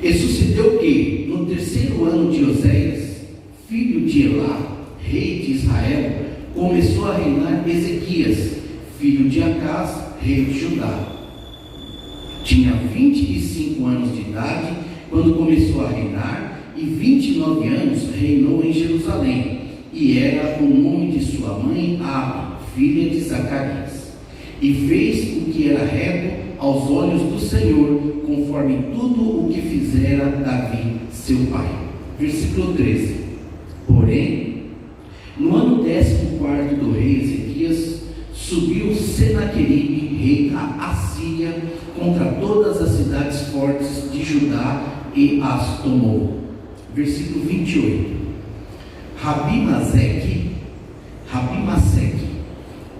E sucedeu que, no terceiro ano de Oséias, filho de Elá, rei de Israel, começou a reinar Ezequias, filho de Acás, rei de Judá. Tinha 25 anos de idade quando começou a reinar, e 29 anos reinou em Jerusalém, e era o nome de sua mãe Abi, filha de Zacarias. E fez o que era reto aos olhos do Senhor, conforme tudo o que fizera Davi, seu pai. Versículo 13. Porém, no ano 14º do rei Ezequias, subiu Senaqueribe, rei da Assíria, contra todas as cidades fortes de Judá e as tomou. Versículo 28. Rabi-Maseque,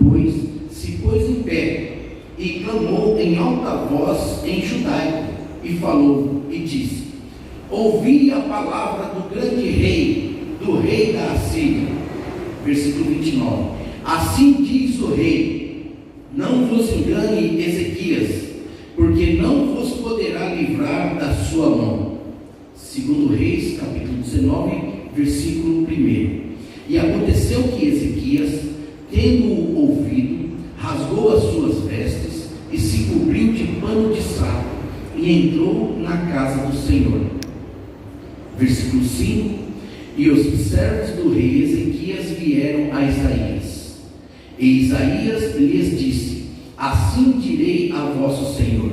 pois se pôs em pé e clamou em alta voz em judaico, e falou e disse: ouvi a palavra do grande rei, do rei da Assíria. Versículo 29. Assim diz o rei: não vos engane, Ezequias, porque não vos poderá livrar da sua mão. Segundo Reis, capítulo 19, versículo 1. E aconteceu que Ezequias, tendo-o ouvido, rasgou as suas vestes e se cobriu de pano de saco e entrou na casa do Senhor. Versículo 5. E os servos do rei Ezequias vieram a Isaías. E Isaías lhes disse: assim direi a vosso Senhor,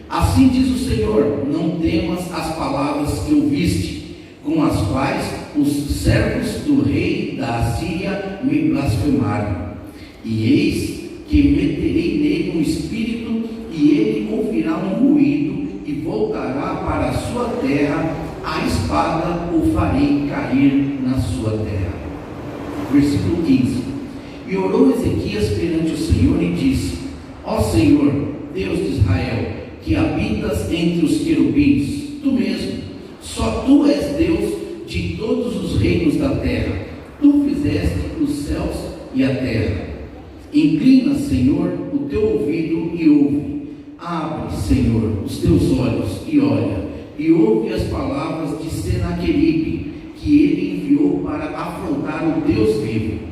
assim diz o Senhor, não temas as palavras que ouviste, com as quais os servos do rei da Assíria me blasfemaram. E eis que meterei nele um espírito, e ele ouvirá um ruído, e voltará para a sua terra, a espada o farei cair na sua terra. Versículo 15. E orou Ezequias perante o Senhor e disse: ó Senhor, Deus de Israel, que habitas entre os querubins, tu mesmo, só tu és Deus de todos os reinos da terra, tu fizeste os céus e a terra. Inclina, Senhor, o teu ouvido e ouve. Abre, Senhor, os teus olhos e olha, e ouve as palavras de Senaqueribe, que ele enviou para afrontar o Deus vivo.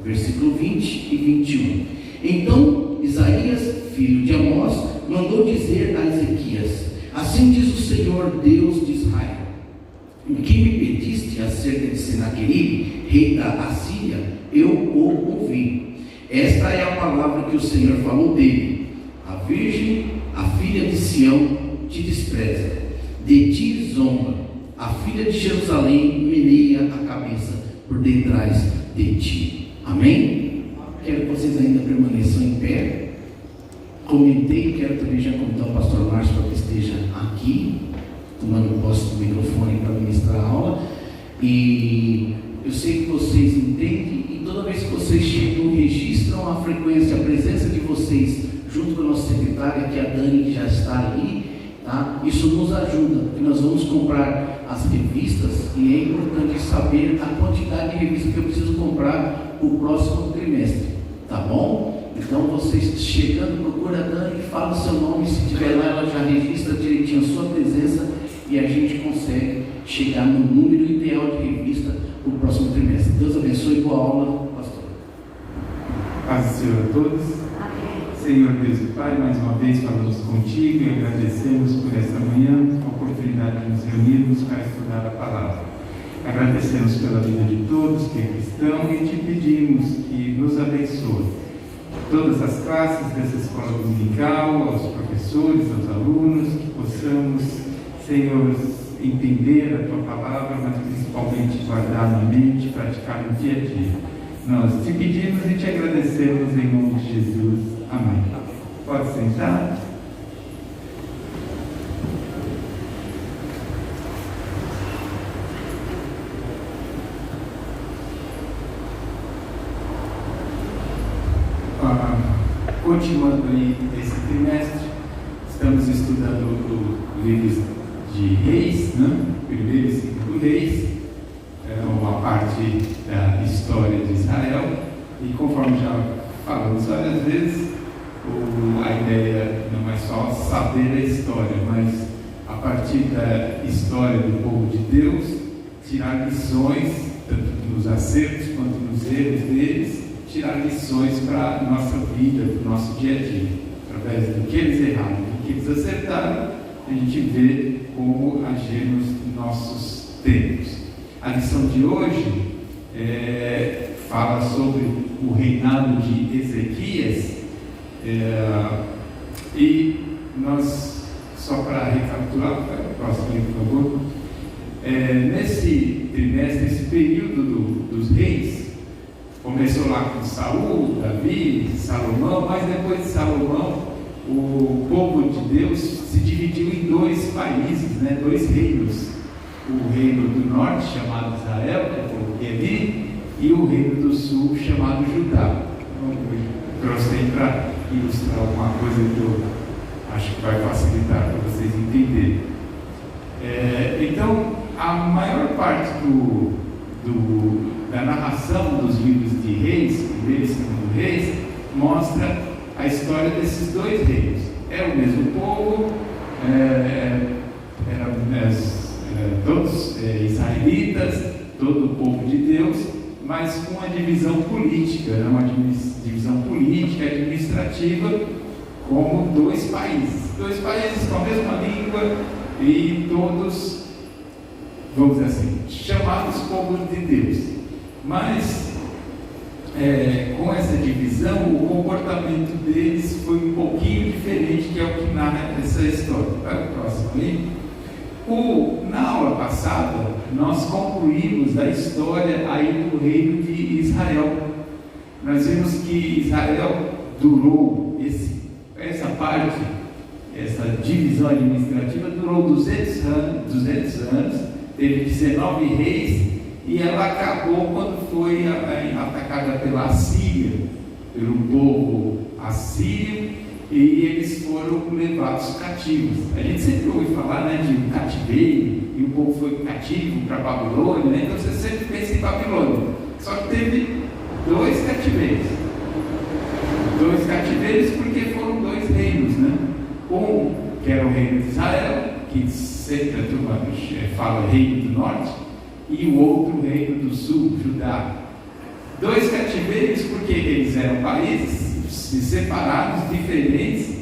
Versículo 20 e 21. Então Isaías, filho de Amós, mandou dizer a Ezequias: assim diz o Senhor, Deus de Israel, o que me pediste acerca de Senaqueribe, rei da Assíria, eu o ouvi. Esta é a palavra que o Senhor falou dele: a virgem, a filha de Sião, te despreza, de ti zomba, a filha de Jerusalém meneia a cabeça por detrás de ti. Amém? Quero que vocês ainda permaneçam em pé. Comentei, quero também já convidar o pastor Márcio para que esteja aqui, tomando posse do microfone para ministrar a aula. E eu sei que vocês entendem, e toda vez que vocês chegam, registram a frequência, a presença de vocês, junto com a nossa secretária, que é a Dani, que já está ali, tá? Isso nos ajuda, porque nós vamos comprar as revistas, e é importante saber a quantidade de revistas que eu preciso comprar para o próximo trimestre, tá bom? Então vocês chegando, procura a Dani, fala o seu nome, se tiver lá ela já registra direitinho a sua presença, e a gente consegue chegar no número ideal de revista para o próximo trimestre. Deus abençoe, boa aula, pastor. Paz do Senhor a todos. Amém. Senhor Deus e Pai, mais uma vez falamos contigo e agradecemos por esta manhã a oportunidade de nos reunirmos para estudar a palavra. Agradecemos pela vida de todos que aqui estão e te pedimos que nos abençoe. Todas as classes dessa escola dominical, aos professores, aos alunos, que possamos, Senhor, entender a tua palavra, mas principalmente guardar na mente, praticar no dia a dia. Nós te pedimos e te agradecemos em nome de Jesus. Amém. Pode sentar. Continuando aí esse trimestre, estamos estudando o livro de Reis, né? Primeiro e segundo Reis, uma parte da história de Israel, e conforme já falamos várias vezes, a ideia não é só saber a história, mas a partir da história do povo de Deus, tirar lições, tanto nos acertos quanto nos erros deles, tirar lições para a nossa vida, para o nosso dia a dia. Através do que eles erraram, do que eles acertaram, a gente vê como agir nos nossos tempos. A lição de hoje fala sobre o reinado de Ezequias, e nós, só para recapitular, próximo aí, por favor, nesse trimestre, esse período dos reis, começou lá com Saul, Davi, Salomão, mas depois de Salomão, o povo de Deus se dividiu em dois países, dois reinos. O reino do norte, chamado Israel, que eu coloquei ali, e o reino do sul, chamado Judá. Eu trouxe aí para ilustrar alguma coisa que eu acho que vai facilitar para vocês entenderem. Então, a maior parte da narração dos livros de Reis, primeiro e segundo Reis, mostra a história desses dois reinos. É o mesmo povo, todos israelitas, todo o povo de Deus, mas com uma divisão política, uma divisão política, administrativa, como dois países com a mesma língua e todos, vamos dizer assim, chamados povos de Deus. Mas com essa divisão, o comportamento deles foi um pouquinho diferente, que é o que narra essa história. Vai para o próximo aí. Na aula passada, nós concluímos a história aí do reino de Israel. Nós vimos que Israel durou, essa divisão administrativa durou 200 anos, teve 19 reis, e ela acabou quando foi atacada pela Assíria, pelo povo assírio, e eles foram levados cativos. A gente sempre ouve falar de um cativeiro, e o povo foi cativo para a Babilônia, então você sempre pensa em Babilônia. Só que teve dois cativeiros porque foram dois reinos, um que era o reino de Israel, que sempre a turma fala reino do norte, e o outro reino do sul, Judá. Dois cativeiros porque eles eram países separados, diferentes.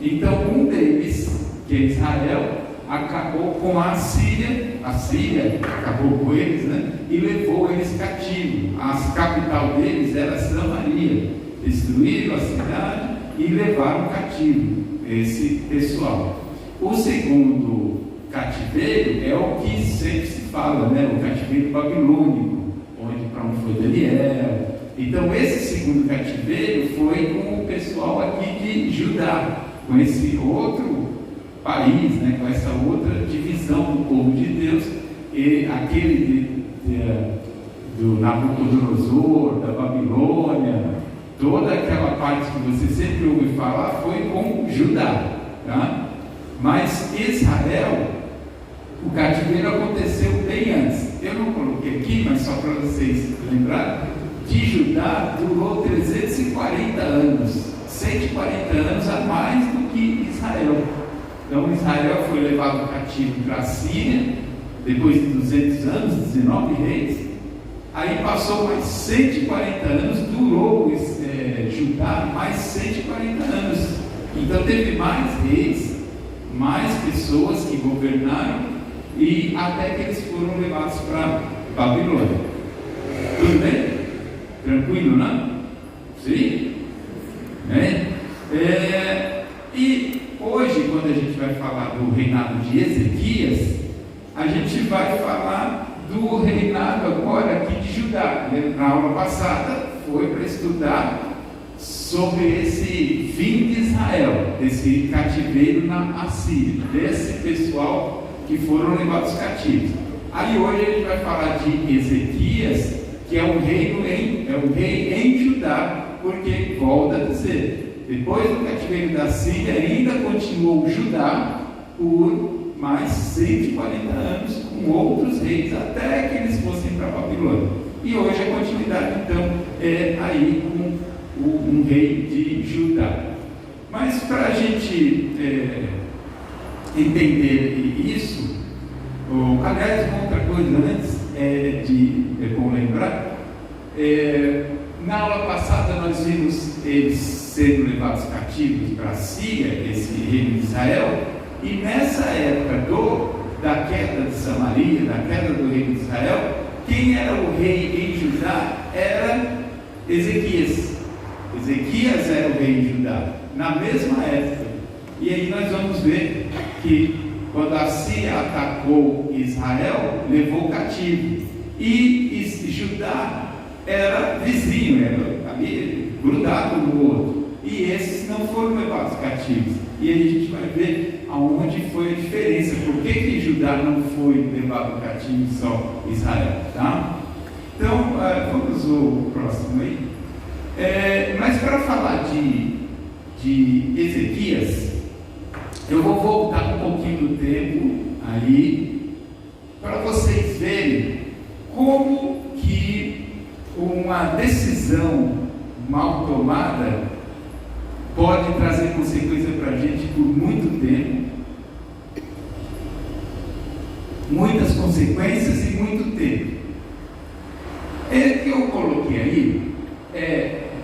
Então um deles, que é Israel, acabou com a Síria acabou com eles, e levou eles cativos. A capital deles era Samaria. Destruíram a cidade e levaram cativo esse pessoal. O segundo cativeiro é o que sempre se fala, o cativeiro babilônico, para onde foi Daniel. Então esse segundo cativeiro foi com o pessoal aqui de Judá, com esse outro país, com essa outra divisão do povo de Deus, e aquele do Nabucodonosor, da Babilônia, toda aquela parte que você sempre ouve falar foi com Judá, tá? Mas Israel, o cativeiro aconteceu bem antes. Eu não coloquei aqui, mas só para vocês lembrarem, de Judá durou 340 anos, 140 anos a mais do que Israel. Então Israel foi levado cativo para a Síria, depois de 200 anos, 19 reis. Aí passou mais 140 anos, durou Judá mais 140 anos. Então teve mais reis, mais pessoas que governaram, e até que eles foram levados para Babilônia. Tudo bem? Tranquilo, não? Sim? E hoje, quando a gente vai falar do reinado de Ezequias, a gente vai falar do reinado agora aqui de Judá. Na aula passada foi para estudar sobre esse fim de Israel, desse cativeiro na Assíria, desse pessoal que foram levados cativos. Aí hoje a gente vai falar de Ezequias, que é o rei em Judá, porque, volta a dizer, depois do cativeiro da Síria ainda continuou Judá por mais 140 anos, com outros reis, até que eles fossem para a Babilônia. E hoje a continuidade, então, é aí com um rei de Judá. Mas para a gente entender isso, aliás, uma outra coisa antes é bom lembrar, na aula passada nós vimos eles sendo levados cativos para a Síria, esse reino de Israel, e nessa época da queda de Samaria, da queda do reino de Israel, quem era o rei em Judá era Ezequias. Ezequias era o rei em Judá, na mesma época. E aí nós vamos ver que quando a Síria atacou Israel, levou cativo. E Judá era vizinho, era ali grudado um no outro. E esses não foram levados cativos. E aí a gente vai ver aonde foi a diferença. Por que Judá não foi levado cativo, só Israel? Tá? Então, vamos ao próximo aí. Mas para falar de Ezequias, eu vou voltar um pouquinho no tempo aí, para vocês verem como que uma decisão mal tomada pode trazer consequência para a gente por muito tempo, muitas consequências e muito tempo. Que eu coloquei aí,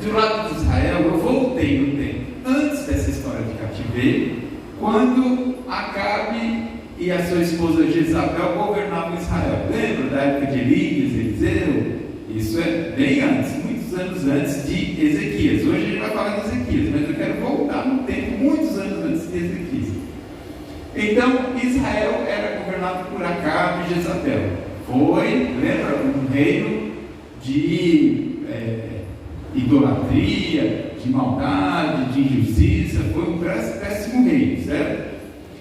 do lado de Israel, eu voltei no tempo, antes dessa história de cativeiro, quando Acabe e a sua esposa Jezabel governavam Israel. Lembra da época de Elias, Eliseu? Isso é bem antes, muitos anos antes de Ezequias. Hoje a gente vai falar de Ezequias, mas eu quero voltar no tempo, muitos anos antes de Ezequias. Então, Israel era governado por Acabe e Jezabel. Lembra, um reino de idolatria, de maldade, de injustiça. Foi um péssimo reino, certo?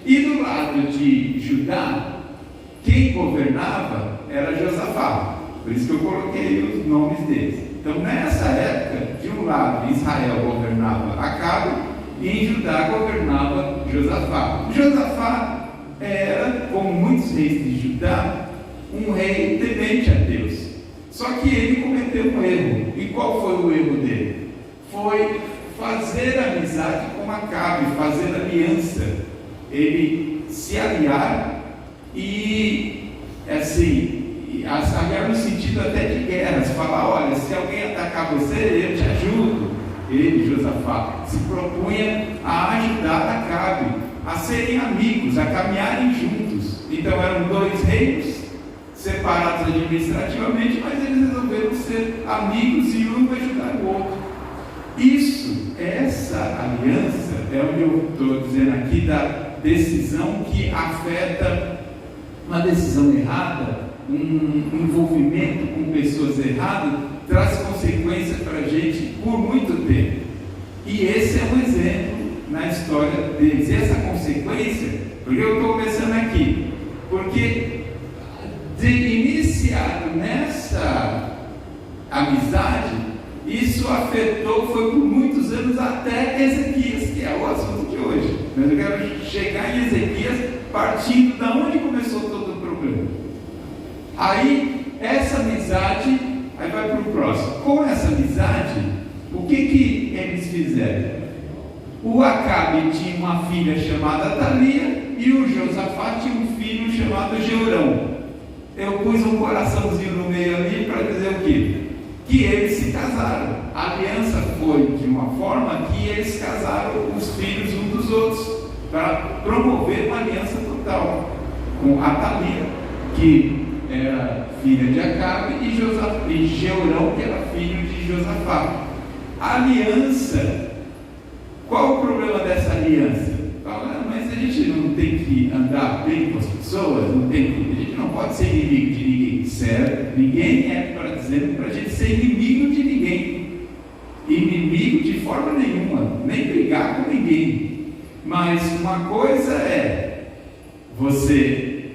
E do lado de Judá, quem governava era Josafá. Por isso que eu coloquei os nomes deles. Então, nessa época, de um lado Israel governava Acabe e em Judá governava Josafá. Josafá era, como muitos reis de Judá, um rei temente a Deus. Só que ele cometeu um erro. E qual foi o erro dele? Foi fazer amizade com Acabe, fazer aliança. Ele se aliar e, assim, aliar no sentido até de guerras, falar, olha, se alguém atacar você, eu te ajudo. Ele, Josafá, se propunha a ajudar Acabe, a serem amigos, a caminharem juntos. Então eram dois reinos separados administrativamente, mas eles resolveram ser amigos e um ajudar o outro. Essa aliança é onde eu estou dizendo aqui da decisão que afeta uma decisão errada, um envolvimento com pessoas erradas, traz consequência para a gente por muito tempo. E esse é um exemplo na história deles. E essa consequência, porque eu estou começando aqui, porque iniciado nessa amizade, isso afetou, foi por muitos anos até Ezequias, que é o assunto de hoje. Mas eu quero chegar em Ezequias partindo da onde começou todo o problema. Aí, essa amizade, aí vai para o próximo. Com essa amizade, o que eles fizeram? O Acabe tinha uma filha chamada Atalia e o Josafá tinha um filho chamado Jeorão. Eu pus um coraçãozinho no meio ali para dizer o quê? Que eles se casaram. A aliança foi de uma forma que eles casaram os filhos uns dos outros, para promover uma aliança total com Atalia, que era filha de Acabe, e Jeorão, que era filho de Josafá. A aliança, qual o problema dessa aliança? Fala, mas a gente não tem que andar bem com as pessoas, a gente não pode ser inimigo de ninguém, certo? Ninguém é para dizer para a gente ser inimigo de ninguém, inimigo de forma nenhuma, nem brigar com ninguém. Mas uma coisa é você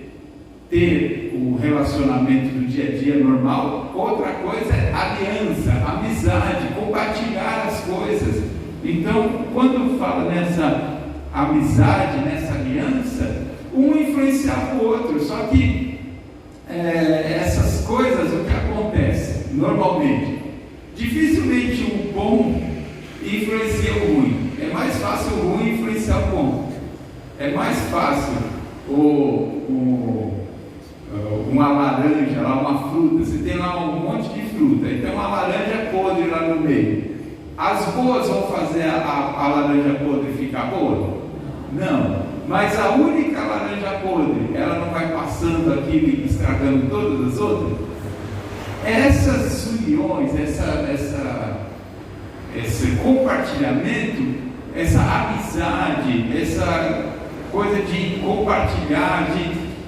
ter o relacionamento do dia a dia normal, outra coisa é aliança, amizade, compartilhar as coisas. Então, quando fala nessa amizade, nessa aliança, um influenciava o outro. Só que essas coisas, o que acontece normalmente? Dificilmente o bom influencia o ruim. É mais fácil o ruim influenciar o bom. É mais fácil uma laranja, lá, uma fruta, você tem lá um monte de fruta, e tem uma laranja podre lá no meio. As boas vão fazer a laranja podre ficar boa? Não. Mas a única laranja podre, ela não vai passando aquilo e estragando todas as outras? Essas uniões, esse compartilhamento, essa amizade, essa coisa de compartilhar,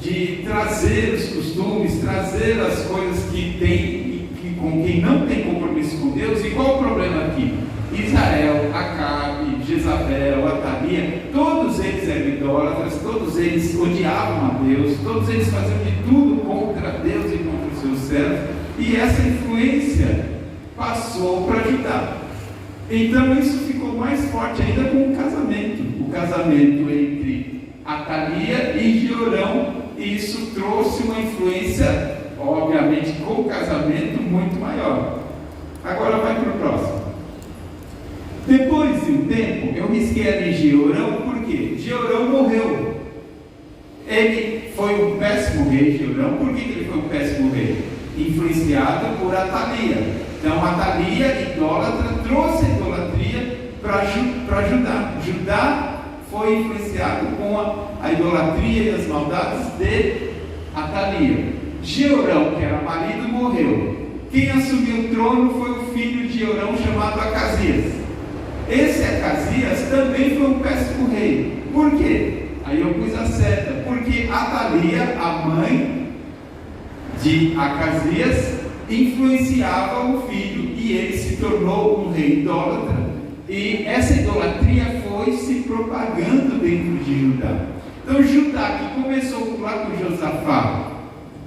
de trazer os costumes, trazer as coisas que tem, com quem não tem compromisso com Deus. E qual o problema aqui? Israel, Acabe, Jezabel, Atalia, todos eles eram idólatras, todos eles odiavam a Deus, todos eles faziam de tudo contra Deus e contra os seus servos, e essa influência passou para Judá. Então isso ficou mais forte ainda com o casamento entre Atalia e Jeorão, e isso trouxe uma influência, obviamente, com o casamento muito maior. Agora vai para o próximo. Depois de um tempo, eu risquei ali Jeorão, por quê? Jeorão morreu. Ele foi um péssimo rei, Jeorão. Por que ele foi um péssimo rei? Influenciado por Atalia. Então, Atalia, idólatra, trouxe a idolatria para Judá. Judá foi influenciado com a idolatria e as maldades de Atalia. Jeorão, que era marido, morreu. Quem assumiu o trono foi o filho de Jeorão, chamado Acasias. Esse Acasias também foi um péssimo rei. Por quê? Aí eu pus a seta. Porque Atalia, a mãe de Acasias, influenciava o filho, e ele se tornou um rei idólatra, e essa idolatria foi se propagando dentro de Judá. Então Judá, que começou lá com Josafá,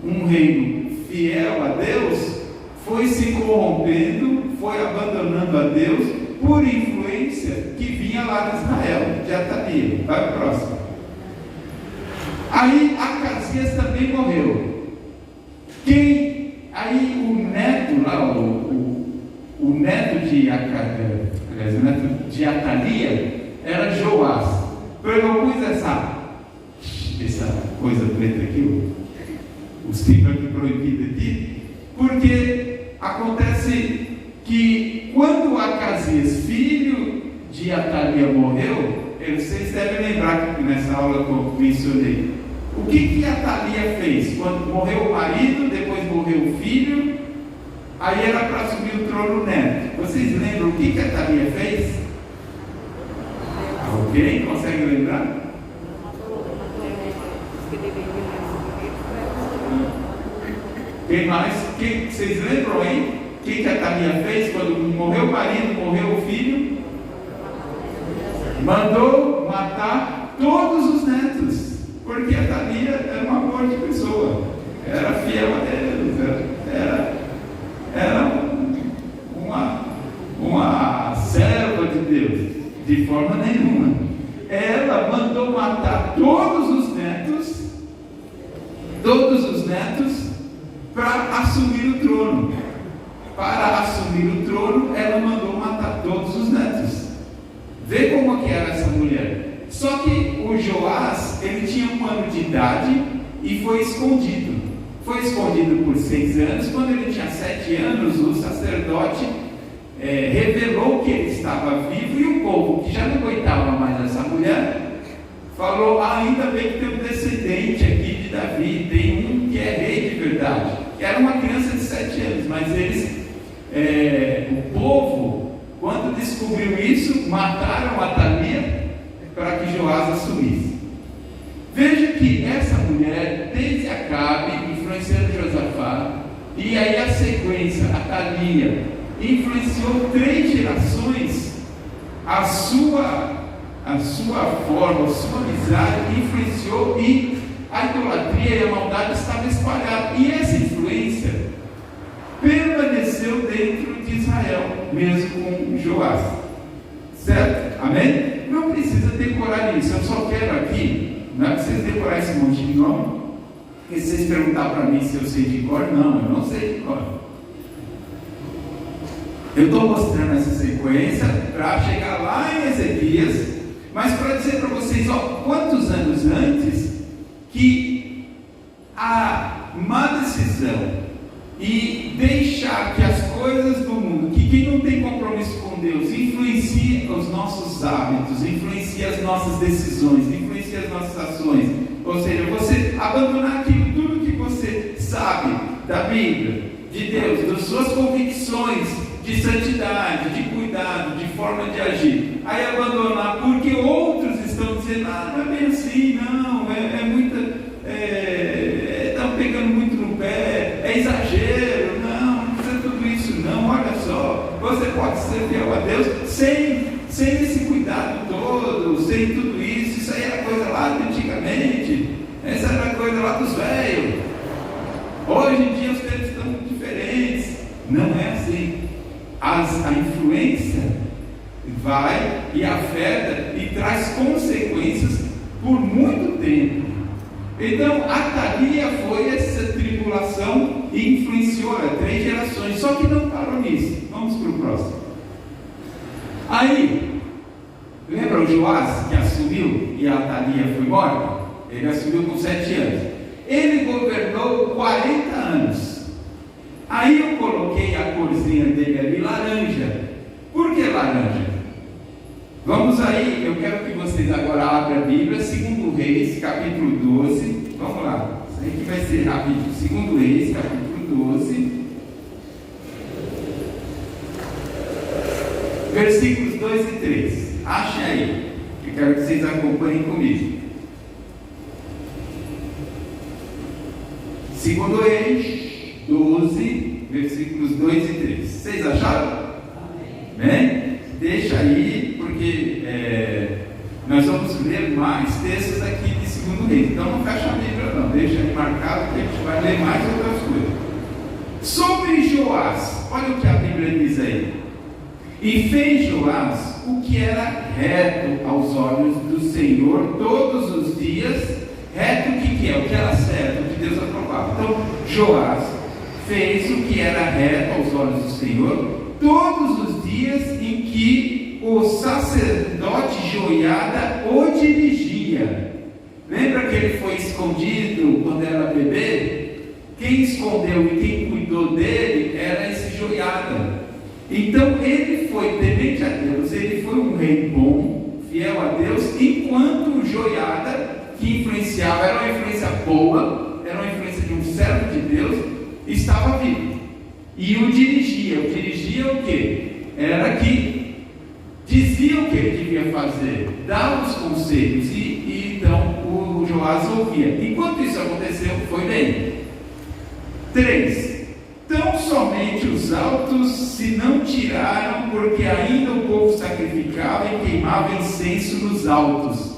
um reino fiel a Deus, foi se corrompendo, foi abandonando a Deus por influência que vinha lá de Israel, de Atalia. Vai para o próximo. Aí Acasias também morreu. Aí o neto lá, o neto de Acasias, o neto de Atalia, era Joás. Eu pus essa coisa preta aqui, os tipos aqui proibidos aqui, porque acontece que quando Acasias, filho de Atalia, morreu, vocês devem lembrar que nessa aula que eu mencionei, o que Atalia fez? Quando morreu o marido, depois morreu o filho, aí era para assumir o trono o neto. Vocês lembram o que Atalia fez? Alguém consegue lembrar? Quem mais? Vocês lembram aí? O que Atalia fez quando morreu o marido, morreu o filho? Mandou matar todos os netos. Porque Atalia era uma boa de pessoa, era fiel a Deus, era uma serva de Deus, de forma nenhuma. Ela mandou matar todos os netos, para assumir o trono. Para assumir o trono, ela mandou matar todos os netos. Vê como que era essa mulher. Só que o Joás, ele tinha 1 ano de idade e foi escondido. Foi escondido por 6 anos. Quando ele tinha 7 anos, o sacerdote revelou que ele estava vivo, e o povo, que já não aguentava mais essa mulher, falou: ainda bem que tem um descendente aqui de Davi, tem um que é rei de verdade. Era uma criança de 7 anos, mas o povo, quando descobriu isso, mataram Atalia para que Joás assumisse. Veja que essa mulher, desde Acabe, influenciando Josafá, e aí a sequência, Atalia, influenciou 3 gerações, a sua forma, a sua amizade influenciou, e a idolatria e a maldade estavam espalhadas, e essa influência permaneceu dentro de Israel, mesmo com Joás, certo? Amém? Não precisa decorar isso, eu só quero aqui, não é para vocês decorar esse monte de nome, porque se vocês perguntar para mim se eu sei de cor, não, eu não sei de cor. Eu estou mostrando essa sequência para chegar lá em Ezequias, mas para dizer para vocês, quantos anos antes que a má decisão e deixar que as coisas do mundo, que quem não tem compromisso com Deus, influencia os nossos hábitos, influencia as nossas decisões, influencia as nossas ações. Ou seja, você abandonar aquilo, tudo que você sabe da Bíblia, de Deus, das suas convicções de santidade, de cuidado, de forma de agir, aí abandonar porque outros estão dizendo, não é bem assim, não, estão pegando muito no pé, é exagero, não precisa tudo isso não, olha só, você pode ser fiel a Deus sem esse cuidado todo, sem tudo isso aí era coisa lá de antigamente, essa era coisa lá dos velhos, hoje em dia os tempos estão muito diferentes, não é assim. A influência vai e afeta e traz consequências por muito tempo. Então, Atalia foi essa tribulação e influenciou 3 gerações, só que não parou nisso. Vamos para o próximo. Aí, lembra o Joás que assumiu e a Atalia foi morta? Ele assumiu com 7 anos. Ele governou 40 anos. Aí eu coloquei a corzinha dele ali, laranja. Por que laranja? Vamos aí, eu quero que vocês agora abram a Bíblia, 2 Reis, capítulo 12. Vamos lá, isso aí que vai ser rapidinho. 2 Reis, capítulo 12. Versículos 2 e 3. Achem aí. Eu quero que vocês acompanhem comigo. 2 Reis 12, versículos 2 e 3. Vocês acharam? Amém? Deixa aí, porque nós vamos ler mais textos aqui de 2 Reis. Então não fecha a Bíblia não, deixa aí marcado que a gente vai ler mais outras coisas. Sobre Joás, olha o que a Bíblia diz aí. E fez Joás o que era reto aos olhos do Senhor todos os dias. Reto o que é? O que era certo, o que Deus aprovava. Então, Joás fez o que era reto aos olhos do Senhor todos os dias em que o sacerdote Joiada o dirigia. Lembra que ele foi escondido quando era bebê? Quem escondeu e quem cuidou dele era esse Joiada. Então ele foi temente a Deus, ele foi um rei bom, fiel a Deus, enquanto o Joiada, que influenciava, era uma influência boa, era uma influência de um servo de Deus, estava vivo. E o dirigia o quê? Era que dizia o que ele devia fazer, dava os conselhos, e então o Joás ouvia. Enquanto isso aconteceu, foi bem. 3. Tão somente os altos se não tiraram, porque ainda o povo sacrificava e queimava incenso nos altos.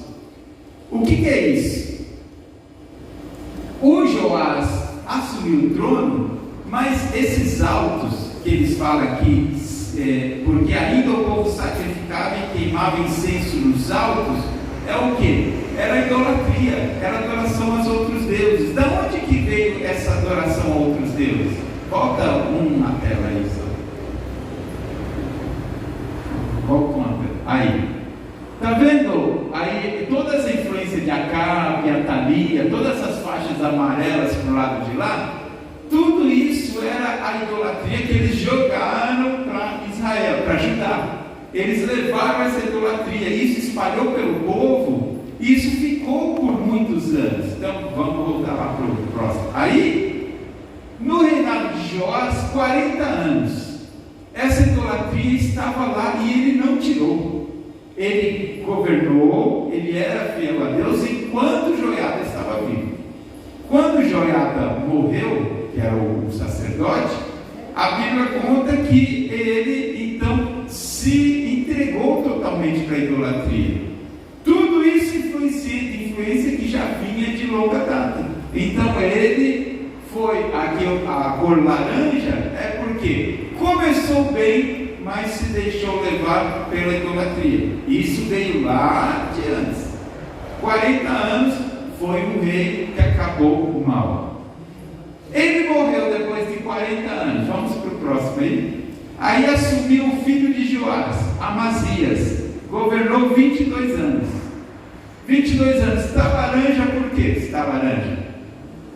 O que é isso? O Joás assumiu o trono, mas esses altos que eles falam aqui, porque ainda o povo sacrificava e queimava incenso nos altos, é o que? Era idolatria, era adoração aos outros deuses. Da onde que veio essa adoração a outros deuses? Volta na tela aí, só. Volta uma tela. Aí. Está vendo? Aí todas as influências de Acabe, Atalia, todas essas faixas amarelas para o lado de lá, tudo isso era a idolatria que eles jogaram para Israel, para Judá. Eles levaram essa idolatria, isso espalhou pelo povo, e isso ficou por muitos anos. Então vamos voltar lá para o próximo. Aí, no reinado de Joás, 40 anos, essa idolatria estava lá e ele não tirou. Ele governou, ele era fiel a Deus enquanto Joiada estava vivo. Quando Joiada morreu, que era o sacerdote, a Bíblia conta que ele então se entregou totalmente para a idolatria. Tudo isso influência que já vinha de longa data. Então ele foi, aqui a cor laranja é porque começou bem, mas se deixou levar pela idolatria. Isso veio lá de antes. 40 anos foi um rei que acabou mal. Ele morreu depois de 40 anos. Vamos para o próximo aí. Aí assumiu o filho de Joás, Amazias. Governou 22 anos. 22 anos. Está laranja por quê? Está laranja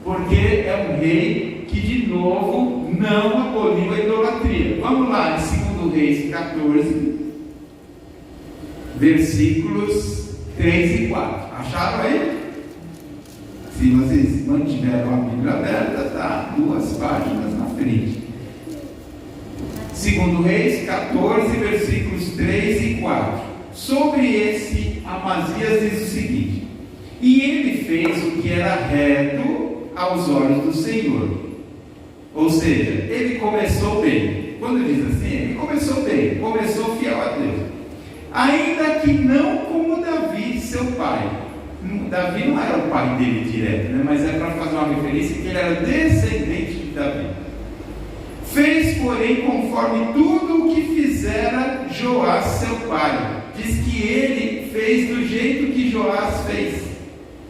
porque é um rei que de novo não aboliu a idolatria. Vamos lá em 2 Reis 14, versículos 3 e 4. Acharam aí? Se vocês mantiveram a Bíblia aberta, está 2 páginas na frente. 2 Reis 14, versículos 3 e 4. Sobre esse Amazias diz o seguinte: e ele fez o que era reto aos olhos do Senhor. Ou seja, ele começou bem. Quando diz assim, ele começou bem, começou fiel a Deus. Ainda que não como Davi, seu pai. Davi não era o pai dele direto, né? Mas é para fazer uma referência que ele era descendente de Davi. Fez, porém, conforme tudo o que fizera Joás, seu pai. Diz que ele fez do jeito que Joás fez.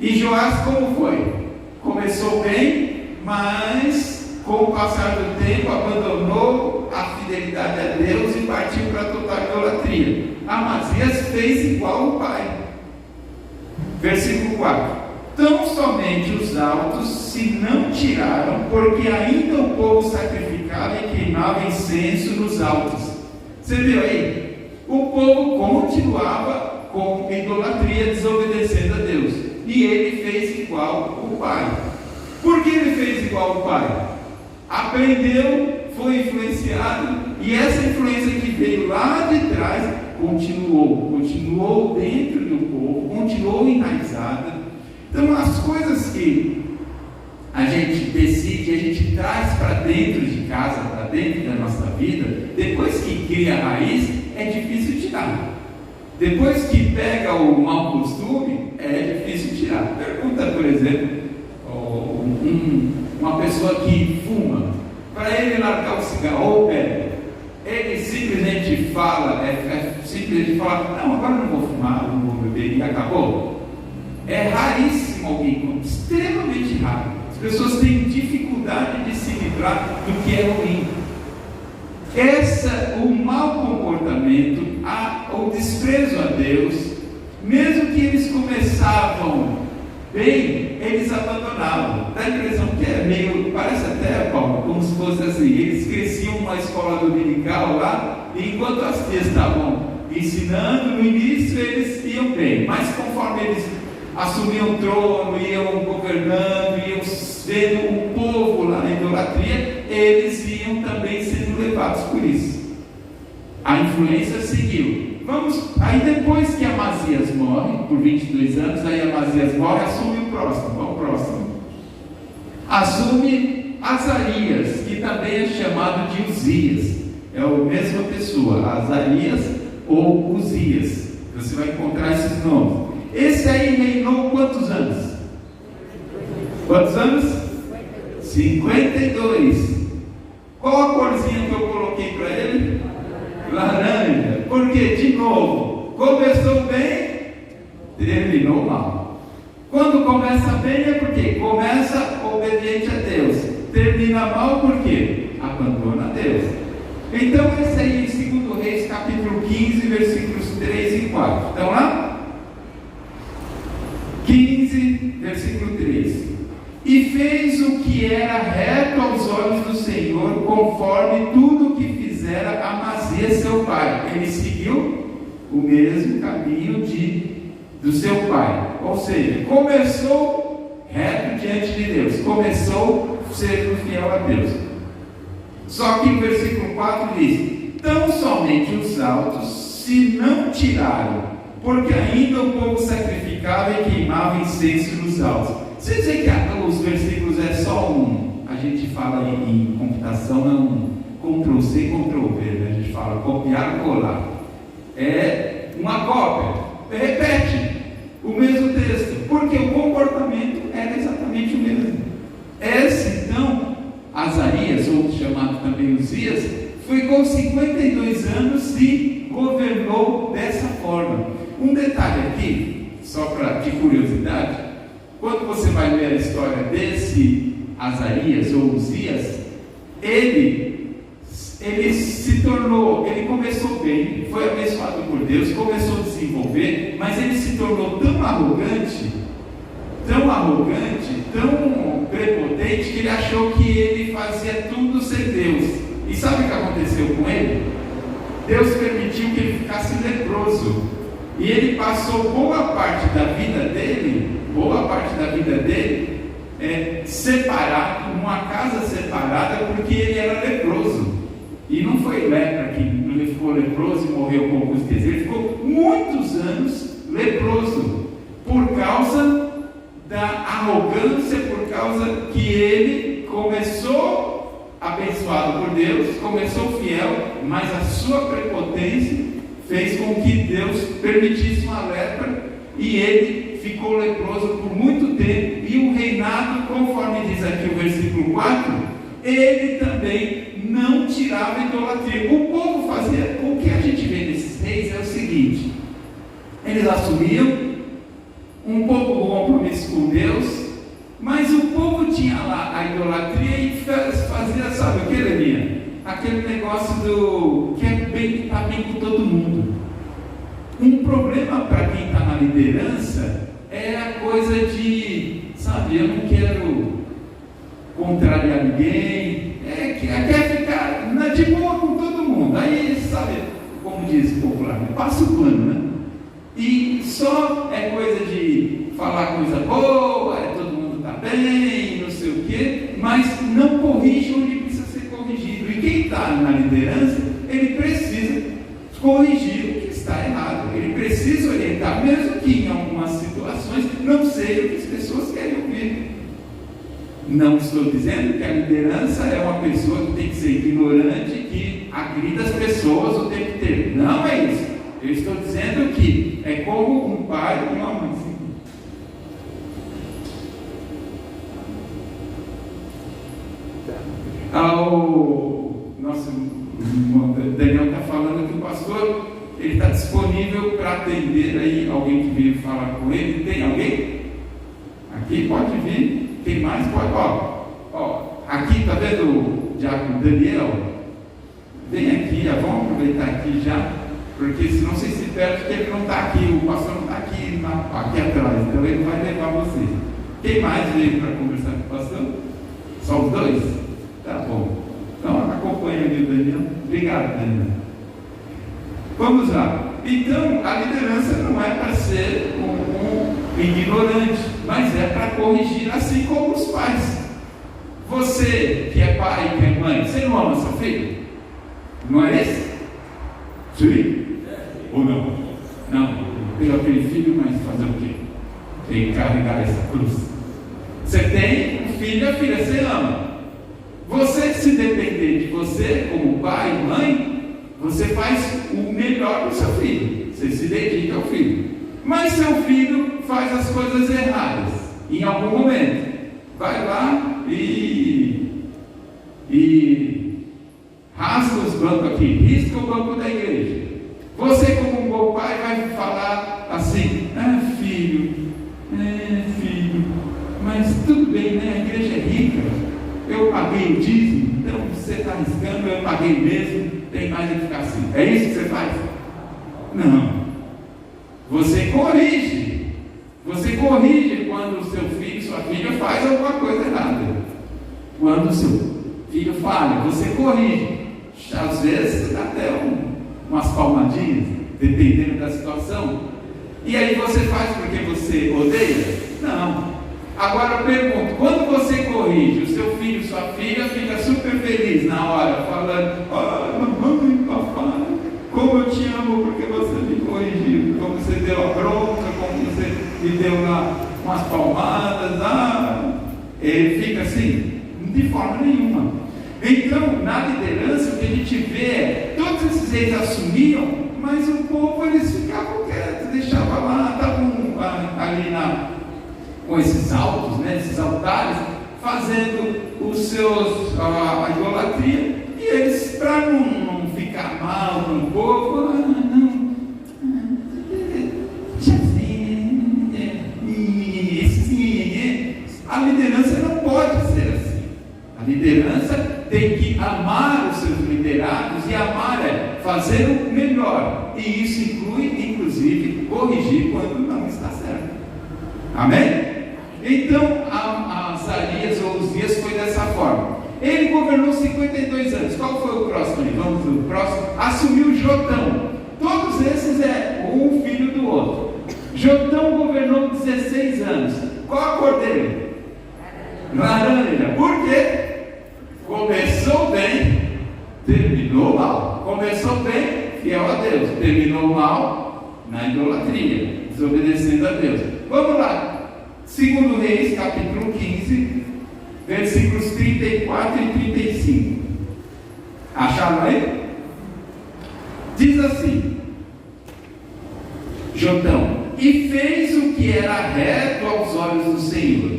E Joás como foi? Começou bem, mas com o passar do tempo abandonou a fidelidade a Deus e partiu para a total idolatria. Amazias fez igual o pai. Versículo 4: tão somente os altos se não tiraram, porque ainda o povo sacrificava e queimava incenso nos altos. Você viu aí? O povo continuava com idolatria, desobedecendo a Deus, e ele fez igual o pai. Por que ele fez igual o pai? Aprendeu, foi influenciado, e essa influência que veio lá de trás continuou dentro do povo, continuou enraizada. Então as coisas que a gente decide, a gente traz para dentro de casa, para dentro da nossa vida, depois que cria a raiz, é difícil tirar. Depois que pega o mau costume, é difícil tirar. Pergunta, por exemplo, uma pessoa que fuma, para ele largar o cigarro ou bebe, ele simplesmente fala, simplesmente fala, não, agora não vou fumar, não vou beber, e acabou. É raríssimo alguém, extremamente raro. As pessoas têm dificuldade de se livrar do que é ruim. O mau comportamento, o desprezo a Deus, mesmo que eles começavam bem, eles abandonavam. Dá a impressão que é meio, parece até, Paulo, como se fosse assim, eles cresciam numa escola dominical lá, e enquanto as tias estavam ensinando, no início eles iam bem, mas conforme eles assumiam o trono, iam governando, iam vendo o povo lá na idolatria, eles iam também sendo levados por isso. A influência seguiu. Aí depois que Amazias morre, por 22 anos, aí Amazias morre, assume o próximo. Qual o próximo? Assume Azarias, que também é chamado de Uzias. É a mesma pessoa, Azarias ou Uzias. Você vai encontrar esses nomes. Esse aí reinou quantos anos? Quantos anos? 52. Qual a corzinha que eu coloquei para ele? Laranja. Porque, de novo, começou bem, terminou mal. Quando começa bem é porque começa obediente a Deus, termina mal porque abandona a Deus. Então esse aí em 2 Reis capítulo 15, versículos 3 e 4. Então lá? 15, versículo 3. E fez o que era reto aos olhos do Senhor, conforme tudo o que fizera Amazias seu pai. Ele seguiu o mesmo caminho do seu pai. Ou seja, começou reto diante de Deus, começou sendo fiel a Deus. Só que o versículo 4 diz: tão somente os altos se não tiraram, porque ainda o povo sacrificava e queimava incenso nos altos. Você dizer que os versículos é só a gente fala em computação, não Ctrl-C, Ctrl-V, né? A gente fala copiar e colar. É uma cópia, repete o mesmo texto, porque o comportamento era exatamente o mesmo. Esse então, Azarias, ou chamado também Uzias, foi com 52 anos e governou dessa forma. Um detalhe aqui, só de curiosidade, quando você vai ler a história desse Azarias ou Uzias, ele ele começou bem, foi abençoado por Deus, começou a desenvolver, mas ele se tornou tão arrogante, tão prepotente, que ele achou que ele fazia tudo sem Deus. E sabe o que aconteceu com ele? Deus permitiu que ele ficasse leproso, e ele passou boa parte da vida dele separado, numa casa separada, porque ele era leproso. E não foi lepra que ele ficou leproso e morreu com alguns dias. Ele ficou muitos anos leproso, por causa da arrogância, por causa que ele começou abençoado por Deus, começou fiel, mas a sua prepotência fez com que Deus permitisse uma lepra, e ele ficou leproso por muito tempo. E o reinado, conforme diz aqui o versículo 4, ele também não tirava a idolatria. O povo fazia, o que a gente vê nesses reis é o seguinte: eles assumiam um pouco o compromisso com Deus, mas o povo tinha lá a idolatria e fazia, sabe o que, Leninha? Aquele negócio do que está bem com todo mundo. Um problema para quem está na liderança é a coisa de, sabe, eu não quero contrariar ninguém, quer ficar de boa com todo mundo. Aí, sabe, como diz popularmente, passa o pano, né? E só é coisa de falar coisa boa, todo mundo está bem, não sei o quê, mas não corrige onde precisa ser corrigido. E quem está na liderança, ele precisa corrigir o que está errado, ele precisa orientar, mesmo que em algumas situações não seja o que as pessoas querem ouvir. Não estou dizendo que a liderança é uma pessoa que tem que ser ignorante, que agrida as pessoas o tempo inteiro. Não é isso. Eu estou dizendo que é como um pai e uma mãe. Nosso irmão Daniel está falando que o pastor ele está disponível para atender aí alguém que veio falar com ele. Tem alguém? Aqui pode vir. Tem mais? Pode. Aqui está vendo o diácono Daniel? Vem aqui, vamos aproveitar aqui já, porque senão vocês se perdem, porque ele não está aqui, o pastor não está aqui atrás, então ele vai levar vocês. Quem mais veio para conversar com o pastor? Só os dois? Tá bom. Então acompanha ali o Daniel. Obrigado, Daniel. Vamos lá. Então, a liderança não é para ser um ignorante, mas é para corrigir, assim como os pais. Você que é pai e que é mãe, você não ama seu filho? Não é esse? Sim? Ou não? Não. Tenho aquele filho, mas fazer o quê? Tem que carregar essa cruz. Você tem um filho e a filha, você ama. Você, se depender de você, como pai e mãe, você faz o melhor para o seu filho. Você se dedica ao filho. Mas seu filho faz as coisas erradas. Em algum momento, vai lá e rasga os bancos aqui, risca o banco da igreja. Você, como um bom pai, vai falar assim: filho, mas tudo bem, né? A igreja é rica, eu paguei o dízimo, então você está riscando, eu paguei mesmo, tem mais que ficar assim. É isso que você faz? Não. Você corrige quando o seu filho, sua filha faz alguma coisa errada. Quando o seu filho falha, você corrige. Às vezes dá até umas palmadinhas, dependendo da situação. E aí você faz porque você odeia? Não. Agora eu pergunto, quando você corrige o seu filho, sua filha fica super feliz na hora, falando: mamãe, papai, como eu te amo porque você me corrigiu, como você deu a bronca, como você me deu lá umas palmadas, ele fica assim? De forma nenhuma. Então, na liderança, o que a gente vê é, todos esses reis assumiam, mas o povo, eles ficavam quietos, deixavam lá, estavam ali com esses altos, né, esses altares, fazendo a idolatria, e eles, para não ficar mal com o povo, a liderança não pode ser assim. A liderança tem que amar os seus liderados, e amar é fazer o melhor, e isso inclui, inclusive, corrigir quando não está certo. Amém? Então, Azarias ou Uzias foi dessa forma. Ele governou 52 anos. Qual foi o próximo? Vamos no próximo. Assumiu Jotão. Todos esses é um filho do outro. Jotão governou 16 anos. Qual a cor dele? Laranja. Por quê? Começou bem, terminou mal. Começou bem, fiel a Deus. Terminou mal, na idolatria, desobedecendo a Deus. Vamos lá. 2 Reis, capítulo 15, versículos 34 e 35. Acharam aí? Diz assim: Jotão, e fez o que era reto aos olhos do Senhor,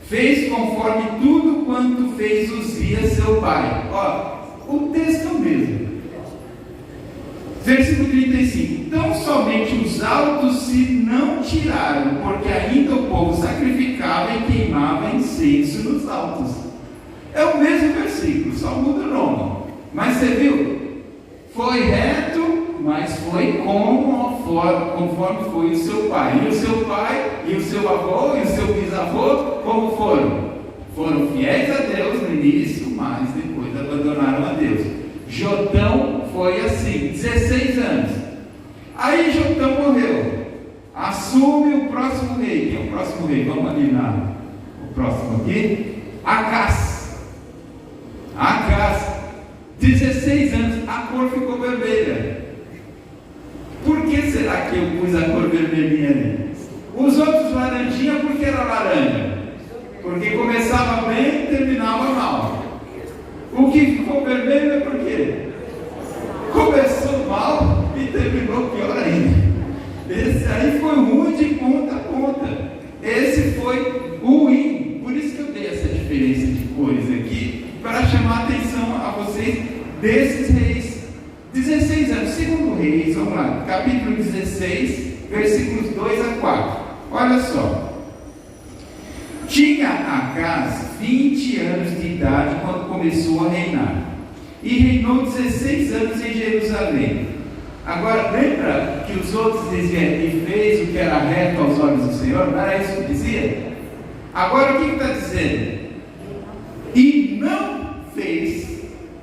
fez conforme tudo quanto fez Uzias seu pai. Ó, o texto é o mesmo. Versículo 35: tão somente os altos se não tiraram, porque ainda o povo sacrificava e queimava incenso nos altos. É o mesmo versículo, só muda o nome. Mas você viu? Foi reto, mas foi conforme foi o seu pai. E o seu pai, e o seu avô, e o seu bisavô, como foram? Foram fiéis a Deus no início, mas depois abandonaram a Deus. Jotão foi assim, 16 anos. Aí Jotão morreu. Assume o próximo rei. Quem é o próximo rei? Vamos ali o próximo aqui. Acás. 16 anos. A cor ficou vermelha. Por que será que eu pus a cor vermelhinha ali? Os outros laranjinha, porque era laranja? Porque começava bem e terminava mal. O que ficou vermelho é porque começou mal e terminou pior ainda. Esse aí foi ruim de ponta a ponta. Esse foi ruim. Por isso que eu dei essa diferença de cores aqui, para chamar a atenção a vocês desses reis. 16 anos, 2 Reis, vamos lá, capítulo 16, versículos 2 a 4. Olha só. Tinha Acás 20 anos de idade quando começou a reinar, e reinou 16 anos em Jerusalém. Agora, lembra que os outros diziam, e fez o que era reto aos olhos do Senhor? Não era isso que dizia? Agora, o que está dizendo? E não fez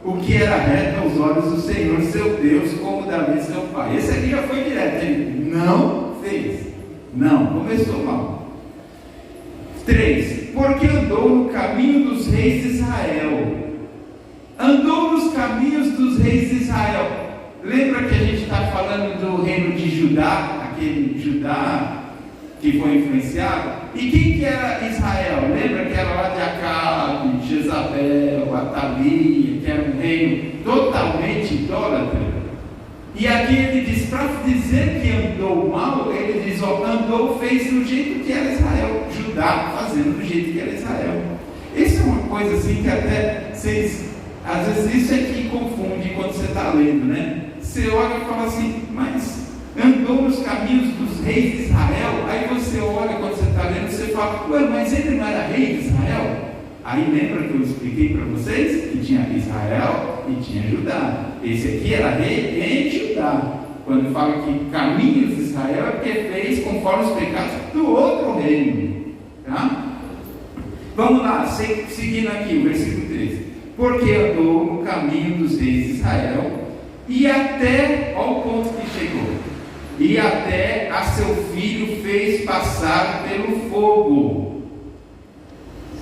o que era reto aos olhos do Senhor, seu Deus, como Davi, seu pai. Esse aqui já foi direto, ele não fez. Não, começou mal. 3. Porque andou no caminho dos reis de Israel. Andou nos caminhos dos reis de Israel. Lembra que a gente está falando do reino de Judá, aquele Judá que foi influenciado? E quem que era Israel? Lembra que era lá de Acabe, Jezabel, Atalia, que era um reino totalmente idólatra? E aqui ele diz, para dizer que andou mal, ele diz, andou, fez do jeito que era Israel. Judá fazendo do jeito que era Israel. Isso é uma coisa assim que até vocês, às vezes isso é que confunde quando você está lendo, né? Você olha e fala assim, mas andou nos caminhos dos reis de Israel. Aí você olha quando você está lendo, você fala, ué, mas ele não era rei de Israel? Aí lembra que eu expliquei para vocês que tinha Israel e tinha Judá. Esse aqui era rei em Judá. Quando fala que caminhos de Israel é porque fez conforme os pecados do outro reino. Tá? Vamos lá, seguindo aqui o versículo 13. Porque andou no caminho dos reis de Israel, e até ao ponto que chegou, e até a seu filho fez passar pelo fogo.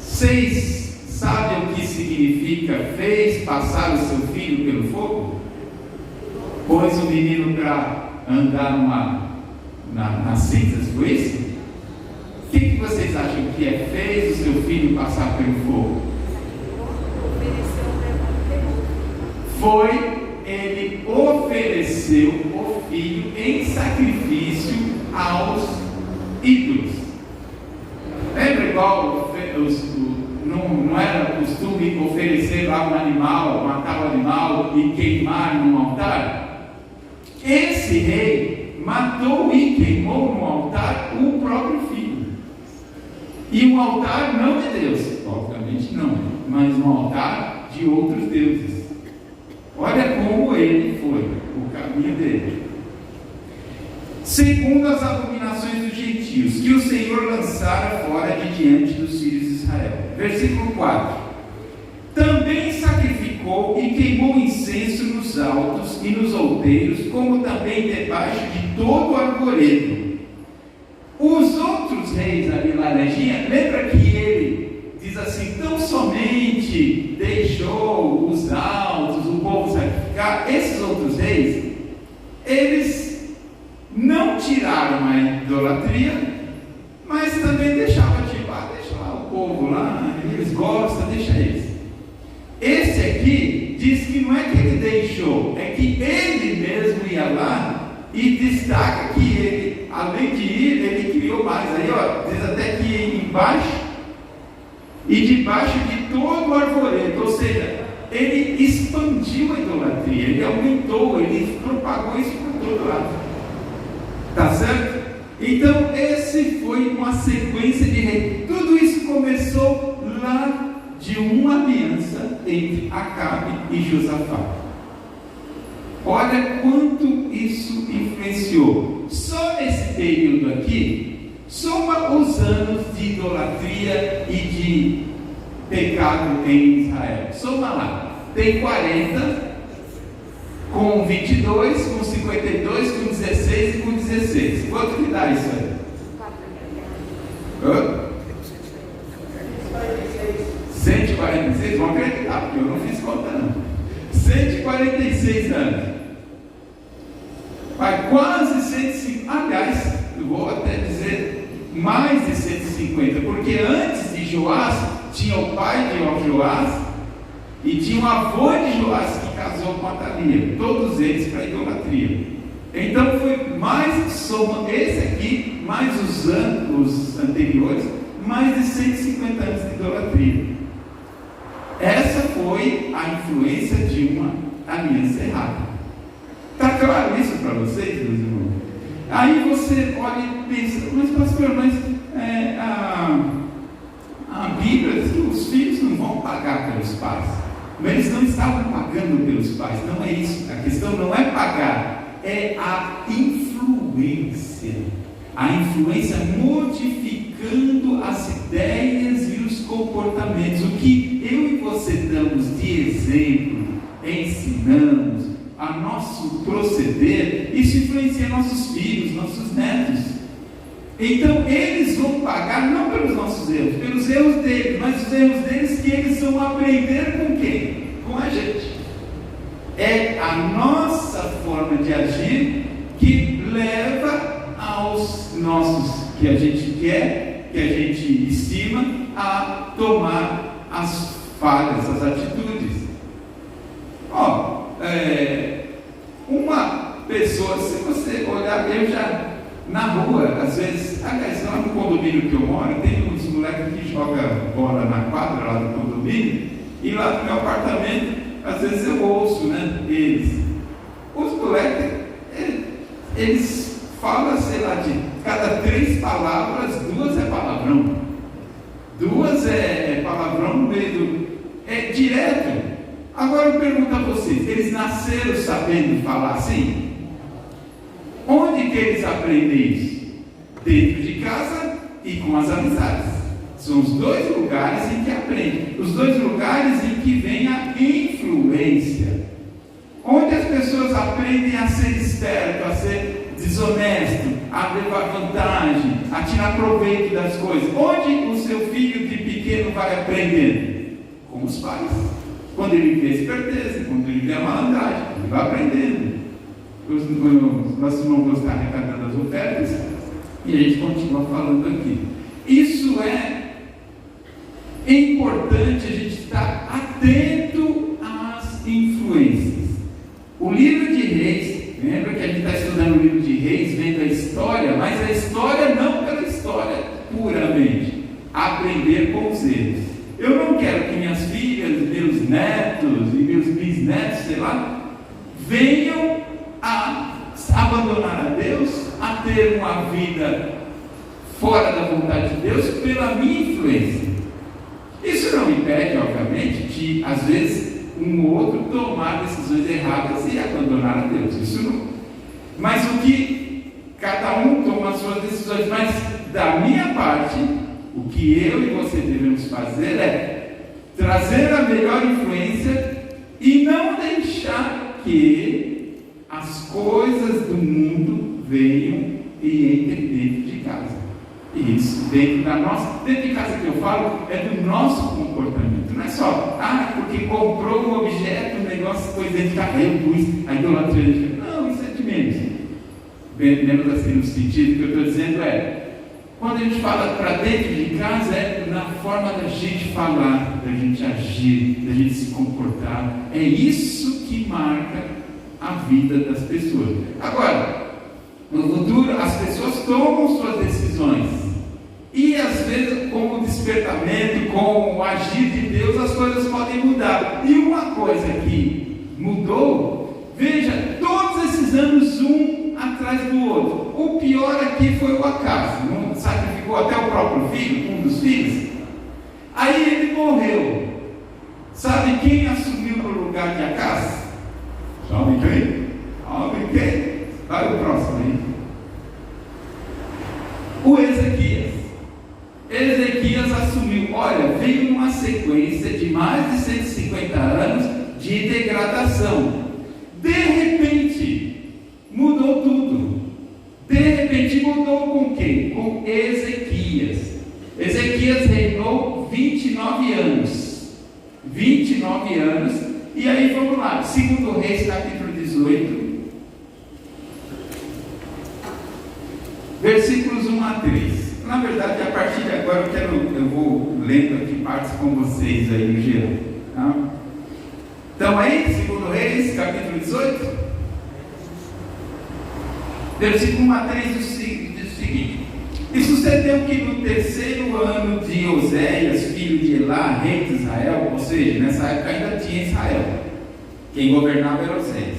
6. Sabe o que significa fez passar o seu filho pelo fogo? Pôs o menino para andar nas cinzas, foi isso? O que vocês acham que é fez o seu filho passar pelo fogo? Ele ofereceu o filho em sacrifício aos ídolos. Lembra igual não era costume oferecer lá um animal, matar o animal e queimar num altar? Esse rei matou e queimou no altar o próprio filho. E um altar não de Deus, obviamente não. mas um altar de outros deuses. Olha como ele foi, o caminho dele. Segundo as abominações dos gentios, que o Senhor lançara fora de diante dos filhos de Israel. Versículo 4. Também sacrificou e queimou incenso nos altos e nos outeiros, como também debaixo de todo o arvoredo. Os outros reis ali lá na Lejinha, lembra que ele diz assim, tão somente deixou os altos, o povo sacrificar? Esses outros reis, eles não tiraram a idolatria, mas também deixavam tipo, deixa lá o povo lá, eles gostam, deixa eles. Esse aqui diz que não é que ele deixou, é que ele mesmo ia lá e destaca que ele, além de ir, ele criou mais. Aí diz até que embaixo e debaixo de todo o arvoredo, ou seja, ele expandiu a idolatria, ele aumentou, ele propagou isso para todo lado. Tá certo? Então, esse foi uma sequência de reis. Tudo isso começou lá de uma aliança entre Acabe e Josafá. Olha quanto isso influenciou. Só nesse período aqui, soma os anos de idolatria e de pecado em Israel. Soma lá. Tem 40, com 22, com 52, com 16 e com 16. Quanto que dá isso aí? 146, vão acreditar, porque eu não fiz conta não. 146 anos. Vai quase 150, aliás, eu vou até dizer mais de 150, porque antes de Joás, tinha o pai de Joás, e tinha um avô de Joás que casou com Atalia, todos eles para idolatria. Então foi mais, soma esse aqui, mais os anos anteriores, mais de 150 anos de idolatria. Essa foi a influência de uma aliança errada. Está claro isso para vocês, meus irmãos? Aí você olha e pensa, mas pastor, a Bíblia diz que os filhos não vão pagar pelos pais. Mas eles não estavam pagando pelos pais, não é isso. A questão não é pagar, é a influência. A influência modificando as ideias e os comportamentos. O que eu e você damos de exemplo, ensinamos, a nosso proceder, isso influencia nossos filhos, nossos netos. Então eles vão pagar não pelos nossos erros, pelos erros deles, mas os erros deles que eles vão aprender com quem? Com a gente. É a nossa forma de agir que leva aos nossos que a gente quer, que a gente estima, a tomar as falhas, as atitudes. Uma pessoa, se você olhar, eu já na rua, às vezes, aliás, lá no condomínio que eu moro, tem uns moleques que jogam bola na quadra lá do condomínio, e lá no meu apartamento, às vezes eu ouço, eles. Os moleques, eles falam, sei lá, de cada 3 palavras, 2 é palavrão. 2 é palavrão no meio do... É direto. Agora eu pergunto a vocês, eles nasceram sabendo falar assim? Onde que eles aprendem isso? Dentro de casa e com as amizades. São os 2 lugares em que aprendem. Os 2 lugares em que vem a influência. Onde as pessoas aprendem a ser esperto, a ser desonesto, a levar vantagem, a tirar proveito das coisas. Onde o seu filho de pequeno vai aprendendo? Com os pais. Quando ele vê esperteza, quando ele vê a malandragem, ele vai aprendendo. Nós vamos gostar arrecadando as ofertas e a gente continua falando aqui. Isso é importante a gente estar atento às influências. O livro de Reis, lembra que a gente está estudando o livro de Reis, vendo a história, mas a história não pela história puramente, aprender com os erros. Eu não quero que minhas filhas, meus netos e meus bisnetos, sei lá, venham a abandonar a Deus, a ter uma vida fora da vontade de Deus pela minha influência. Isso não impede, obviamente, de, às vezes, um ou outro tomar decisões erradas e abandonar a Deus. Isso não. Mas o que cada um toma as suas decisões, mas da minha parte, o que eu e você devemos fazer é trazer a melhor influência e não deixar que as coisas do mundo venham e entrem dentro de casa. Isso, dentro de casa que eu falo, é do nosso comportamento. Não é só, porque comprou um objeto, um negócio, coisa dentro de casa, eu pus a idolatria. Não, isso é de menos. Menos assim no sentido que eu estou dizendo quando a gente fala para dentro de casa, é na forma da gente falar, da gente agir, da gente se comportar. É isso que marca a vida das pessoas. Agora, no futuro, as pessoas tomam suas decisões. E às vezes, com o despertamento, com o agir de Deus, as coisas podem mudar. E uma coisa que mudou, veja, todos esses anos, um atrás do outro. O pior aqui foi o acaso. Não sacrificou até o próprio filho, um dos filhos. Aí ele morreu. Sabe quem assumiu no lugar de Acaz? Sabe quem? Vai o próximo aí. O Ezequias. Ezequias assumiu. Olha, veio uma sequência de mais de 150 anos de degradação. De repente, mudou tudo. De repente, mudou com quem? Com Ezequias. Ezequias reinou 29 anos. 29 anos. E aí vamos lá. 2 Reis, capítulo 18. Versículos 1 a 3. Na verdade, a partir de agora eu vou lendo aqui partes com vocês aí no geral. Tá? Então aí, 2 Reis, capítulo 18. Versículo 1 a 3 diz o seguinte: E sucedeu que no 3º ano de Oséias, filho de Elá, rei de Israel, ou seja, nessa época ainda tinha Israel, quem governava era Oséias,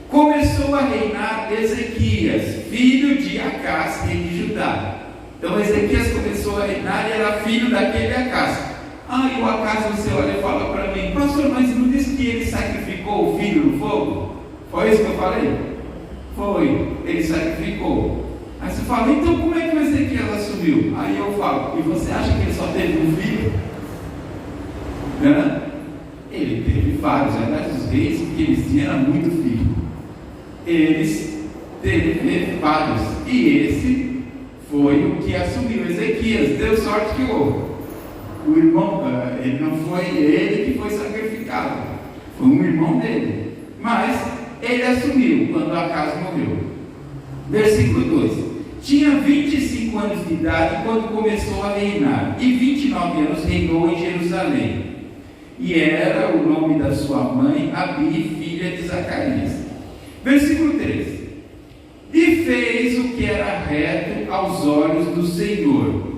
começou a reinar Ezequias, filho de Acaz, rei de Judá. Então Ezequias começou a reinar e era filho daquele Acaz. E o Acaz, você olha e fala para mim: pastor, mas não disse que ele sacrificou o filho no fogo? Foi isso que eu falei? Foi, ele sacrificou. Aí você fala: então como é que o Ezequias assumiu? Aí eu falo: e você acha que ele só teve um filho? Não? Ele teve vários. Na verdade, os reis que eles tinham eram muito filhos. Eles teve vários. E esse foi o que assumiu. Ezequias deu sorte que o irmão, ele não foi ele que foi sacrificado, foi um irmão dele. Mas ele assumiu quando Acaz morreu. Versículo 2: Tinha 25 anos de idade quando começou a reinar, e 29 anos reinou em Jerusalém. E era o nome da sua mãe Abi, filha de Zacarias. Versículo 3: E fez o que era reto aos olhos do Senhor.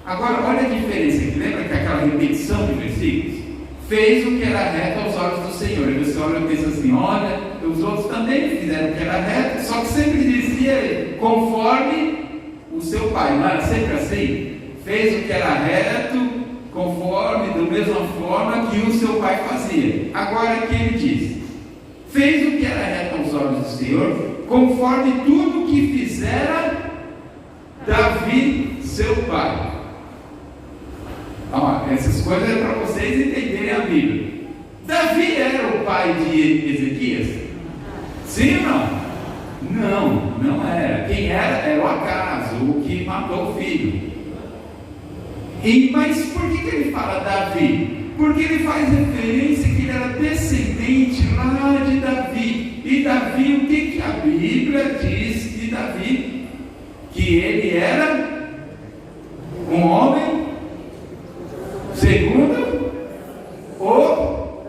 Agora olha a diferença aqui. Lembra que aquela repetição de versículos? Fez o que era reto aos olhos do Senhor. E você olha e pensa assim: olha, os outros também fizeram o que era reto, só que sempre dizia conforme o seu pai. Não era sempre assim? Fez o que era reto, conforme, da mesma forma que o seu pai fazia. Agora aqui ele diz: fez o que era reto aos olhos do Senhor, conforme tudo o que fizera Davi, seu pai. Essas coisas é para vocês entenderem a Bíblia. Davi era o pai de Ezequias? Sim ou não? Não era. Quem era o Acaz, o que matou o filho. Mas por que ele fala Davi? Porque ele faz referência que ele era descendente lá de Davi. E Davi, o que a Bíblia diz de Davi? Que ele era um homem segundo o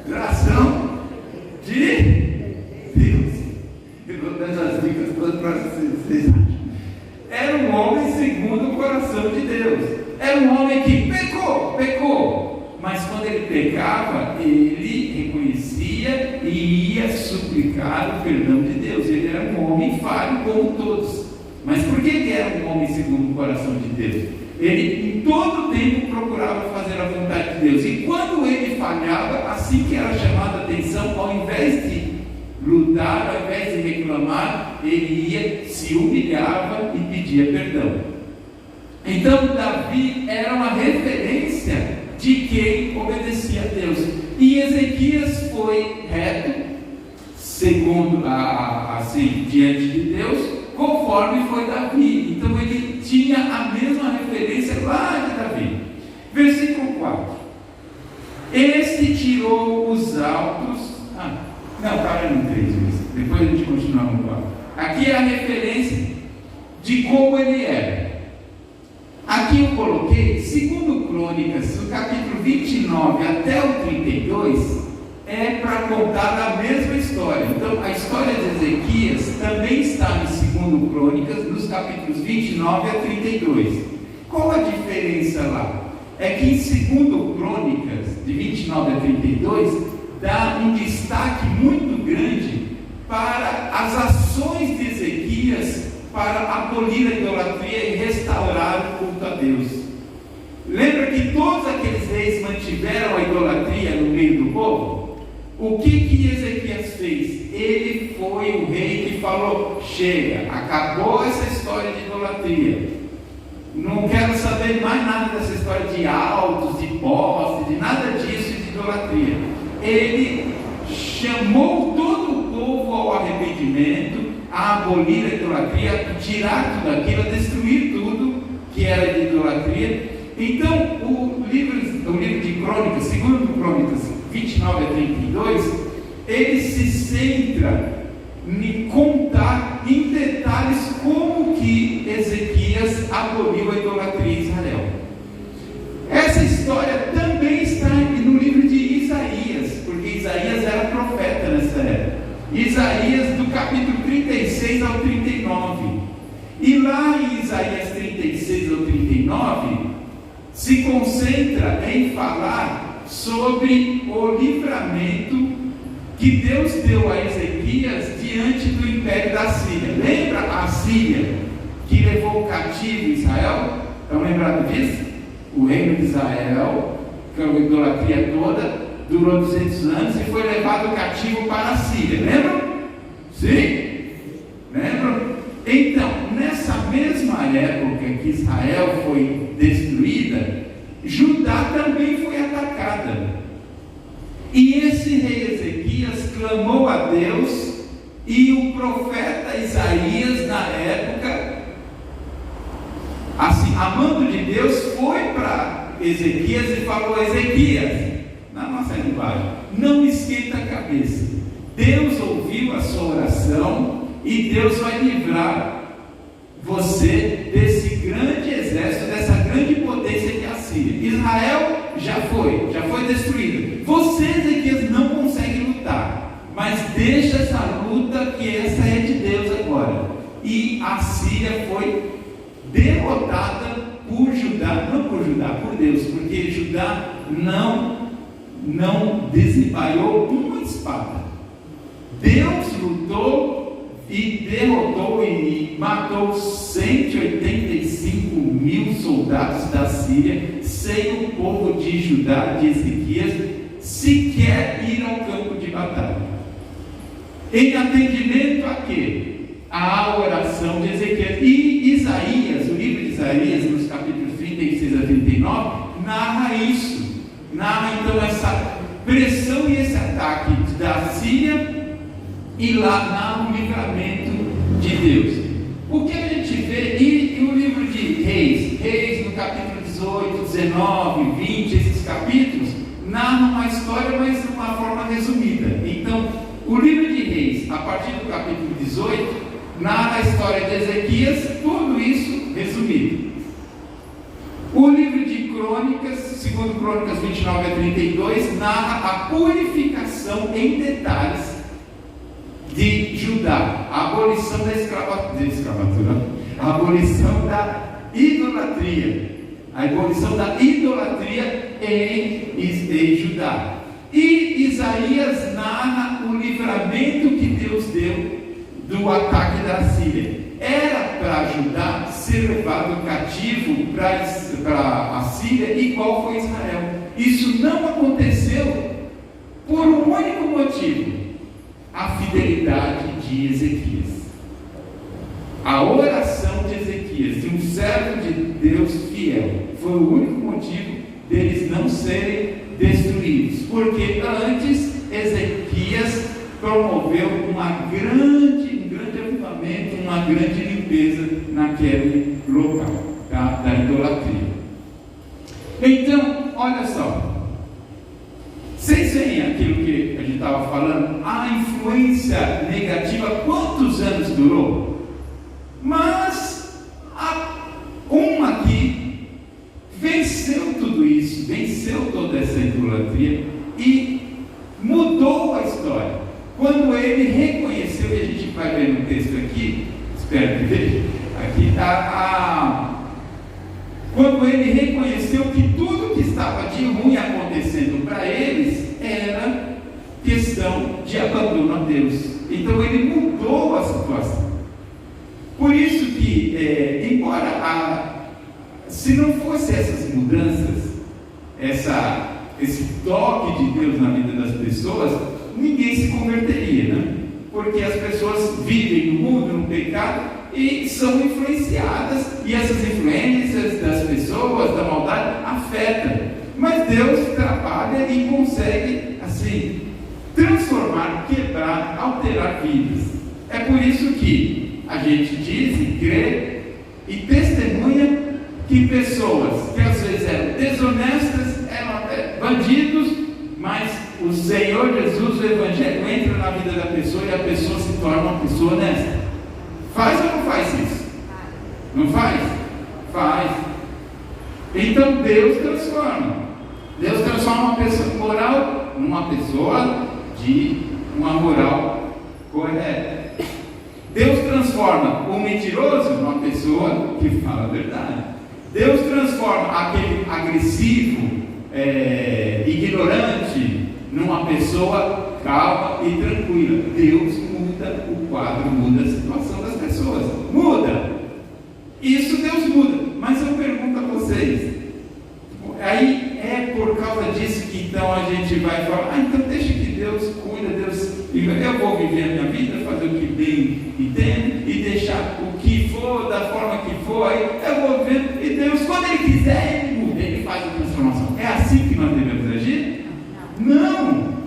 coração de Deus. Eu vou dar as dicas todas para vocês. Era um homem segundo o coração de Deus. Era um homem que pecou. Mas quando ele pecava, ele reconhecia e ia suplicar o perdão de Deus. Ele era um homem falho como todos. Mas por que ele era um homem segundo o coração de Deus? Ele em todo tempo procurava fazer a vontade de Deus. E quando ele falhava, assim que era chamada a atenção, ao invés de lutar, ao invés de reclamar, ele ia, se humilhava e pedia perdão. Então Davi era uma referência de quem obedecia a Deus. E Ezequias foi reto, segundo assim, diante de Deus, conforme foi Davi. Então ele tinha a mesma referência lá de Davi. Versículo 4. Este tirou os altos. Não, para no 3 mesmo. Depois a gente continua no 4. Aqui é a referência de como ele era. Aqui eu coloquei, segundo Crônicas, no capítulo 29 até o 32, é para contar a mesma história. Então, a história de Ezequias também está em segundo Crônicas, nos capítulos 29 a 32. Qual a diferença lá? É que em segundo Crônicas, de 29 a 32, dá um destaque muito grande para as ações de Ezequias para abolir a idolatria e restaurar o culto a Deus. Lembra que todos aqueles reis mantiveram a idolatria no meio do povo? O que Ezequias fez? Ele foi o rei que falou: chega, acabou essa história de idolatria, não quero saber mais nada dessa história de altos, de postes, de nada disso, de idolatria. Ele chamou todo o povo ao arrependimento, a abolir a idolatria, a tirar tudo aquilo, a destruir tudo que era de idolatria. Então o livro de Crônicas, segundo Crônicas 29 a 32, ele se centra em contar em detalhes como que Ezequias aboliu a idolatria em Israel. Essa história também está no livro de Isaías, porque Isaías era profeta nessa época. Isaías, do capítulo 36 ao 39. E lá em Isaías 36 ao 39, se concentra em falar sobre o livramento que Deus deu a Ezequias diante do império da Síria. Lembra a Síria que levou cativo Israel? Estão lembrados disso? O reino de Israel, que é a idolatria toda, durou 200 anos e foi levado cativo para a Síria. Lembram? Sim? Lembram? Então, nessa mesma época que Israel foi destruída, Judá também foi atacada. E esse rei Ezequias clamou a Deus, e o profeta Isaías, na época, assim, amando de Deus, foi para Ezequias e falou: Ezequias, na nossa linguagem, não esquenta a cabeça. Deus ouviu a sua oração e Deus vai livrar você desse grande exército, dessa grande potência que é a Síria. Israel já foi destruído. Você, Ezequias, não consegue lutar, mas deixa essa luta, que essa é de Deus agora. E a Síria foi derrotada por Judá, não por Judá, por Deus, porque Judá não desembainhou uma espada. Deus lutou e derrotou e matou 185 mil soldados da Síria, sem o povo de Judá, de Ezequias, sequer ir ao campo de batalha. Em atendimento a quê? A oração de Ezequias. E Isaías, o livro de Isaías, nos capítulos 36 a 39, narra isso. Narra então essa pressão e esse ataque da Síria, e lá narra o livramento de Deus. O que a gente vê, e o livro de Reis, no capítulo 18, 19, 20, esses capítulos, narram uma história, mas de uma forma resumida. Então, o livro de Reis, a partir do capítulo 18, narra a história de Ezequias, tudo isso resumido. O livro de Crônicas, segundo Crônicas 29 a 32, narra a purificação em detalhes de Judá, a abolição da escravatura, a abolição da idolatria, a abolição da idolatria em Judá. E Isaías narra o livramento que Deus deu do ataque da Síria. Era para Judá ser levado cativo para a Síria, igual foi Israel. Isso motivo? A fidelidade de Ezequias. A oração de Ezequias, de um servo de Deus fiel, foi o único motivo deles não serem destruídos. Porque antes Ezequias promoveu um grande avivamento, uma grande limpeza naquele local, tá? Da idolatria. Então, olha só. Vocês veem aquilo que a gente estava falando? A influência negativa, quantos anos durou? Mas uma que venceu tudo isso, venceu toda essa idolatria e mudou a história. Quando ele reconheceu, e a gente vai ver no texto aqui, espero que veja, aqui está quando ele reconheceu que tudo que estava de ruim acontecendo para eles era questão de abandono a Deus. Então ele mudou a situação. Por isso que, embora se não fosse essas mudanças, esse toque de Deus na vida das pessoas, ninguém se converteria, né? Porque as pessoas vivem no mundo, no pecado, e são influenciadas, e essas influências das pessoas, da maldade, afetam. Mas Deus trabalha e consegue, assim, transformar, quebrar, alterar vidas. É por isso que a gente diz e crê e testemunha que pessoas que às vezes eram desonestas, eram até bandidos, mas o Senhor Jesus, o Evangelho, entra na vida da pessoa e a pessoa se torna uma pessoa honesta. Faz ou não faz isso? Não faz? Faz. Então Deus transforma. Deus transforma uma pessoa moral numa pessoa de uma moral correta. Deus transforma o mentiroso numa pessoa que fala a verdade. Deus transforma aquele agressivo, ignorante, numa pessoa calma e tranquila. Deus muda o quadro, muda a situação das pessoas. Muda. Isso Deus muda. Mas eu pergunto a vocês, aí é por causa disso que então a gente vai falar, então deixa que Deus cuida, eu vou viver a minha vida, fazer o que bem entendo, e deixar o que for, da forma que for, aí eu vou viver, e Deus, quando Ele quiser, Ele muda, Ele faz a transformação. É assim que nós devemos agir? Não!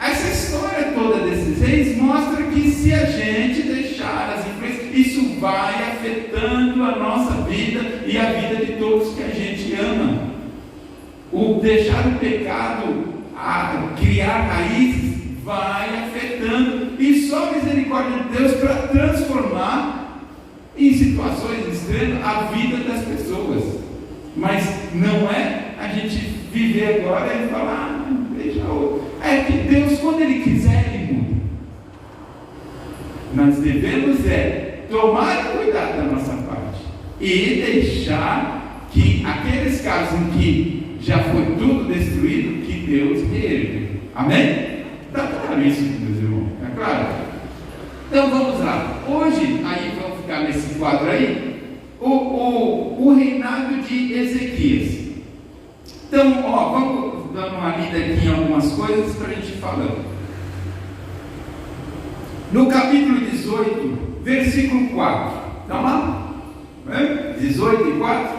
Essa história toda desses reis mostra que se a gente deixar as influências, isso vai afetando a nossa vida e a vida de todos que a gente ama. O deixar o pecado criar raízes vai afetando, e só a misericórdia de Deus para transformar em situações extremas a vida das pessoas. Mas não é a gente viver agora e falar, deixa outro. É que Deus, quando Ele quiser, Ele muda. Nós devemos tomar cuidado da nossa parte e deixar que aqueles casos em que já foi tudo destruído, que Deus reergue. Amém? Está claro isso, meus irmãos? É claro? Então vamos lá. Hoje, aí vamos ficar nesse quadro aí, o reinado de Ezequias. Então, vamos dando uma lida aqui em algumas coisas para a gente ir falando. No capítulo 18, versículo 4. Estão lá? 18 e 4,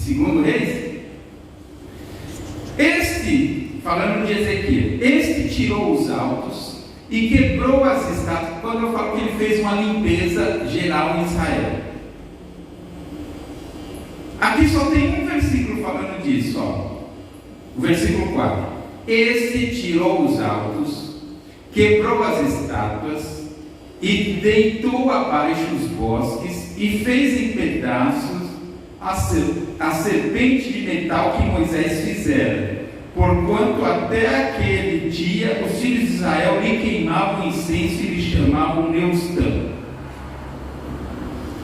de 2 Reis. Falando de Ezequias, este tirou os altos e quebrou as estátuas. Quando eu falo que ele fez uma limpeza geral em Israel, aqui só tem um versículo falando disso, o versículo 4. Este tirou os altos, quebrou as estátuas e deitou abaixo os bosques e fez em pedaços a serpente de metal que Moisés fizera. Porquanto até aquele dia os filhos de Israel lhe queimavam incenso e lhe chamavam Neustã.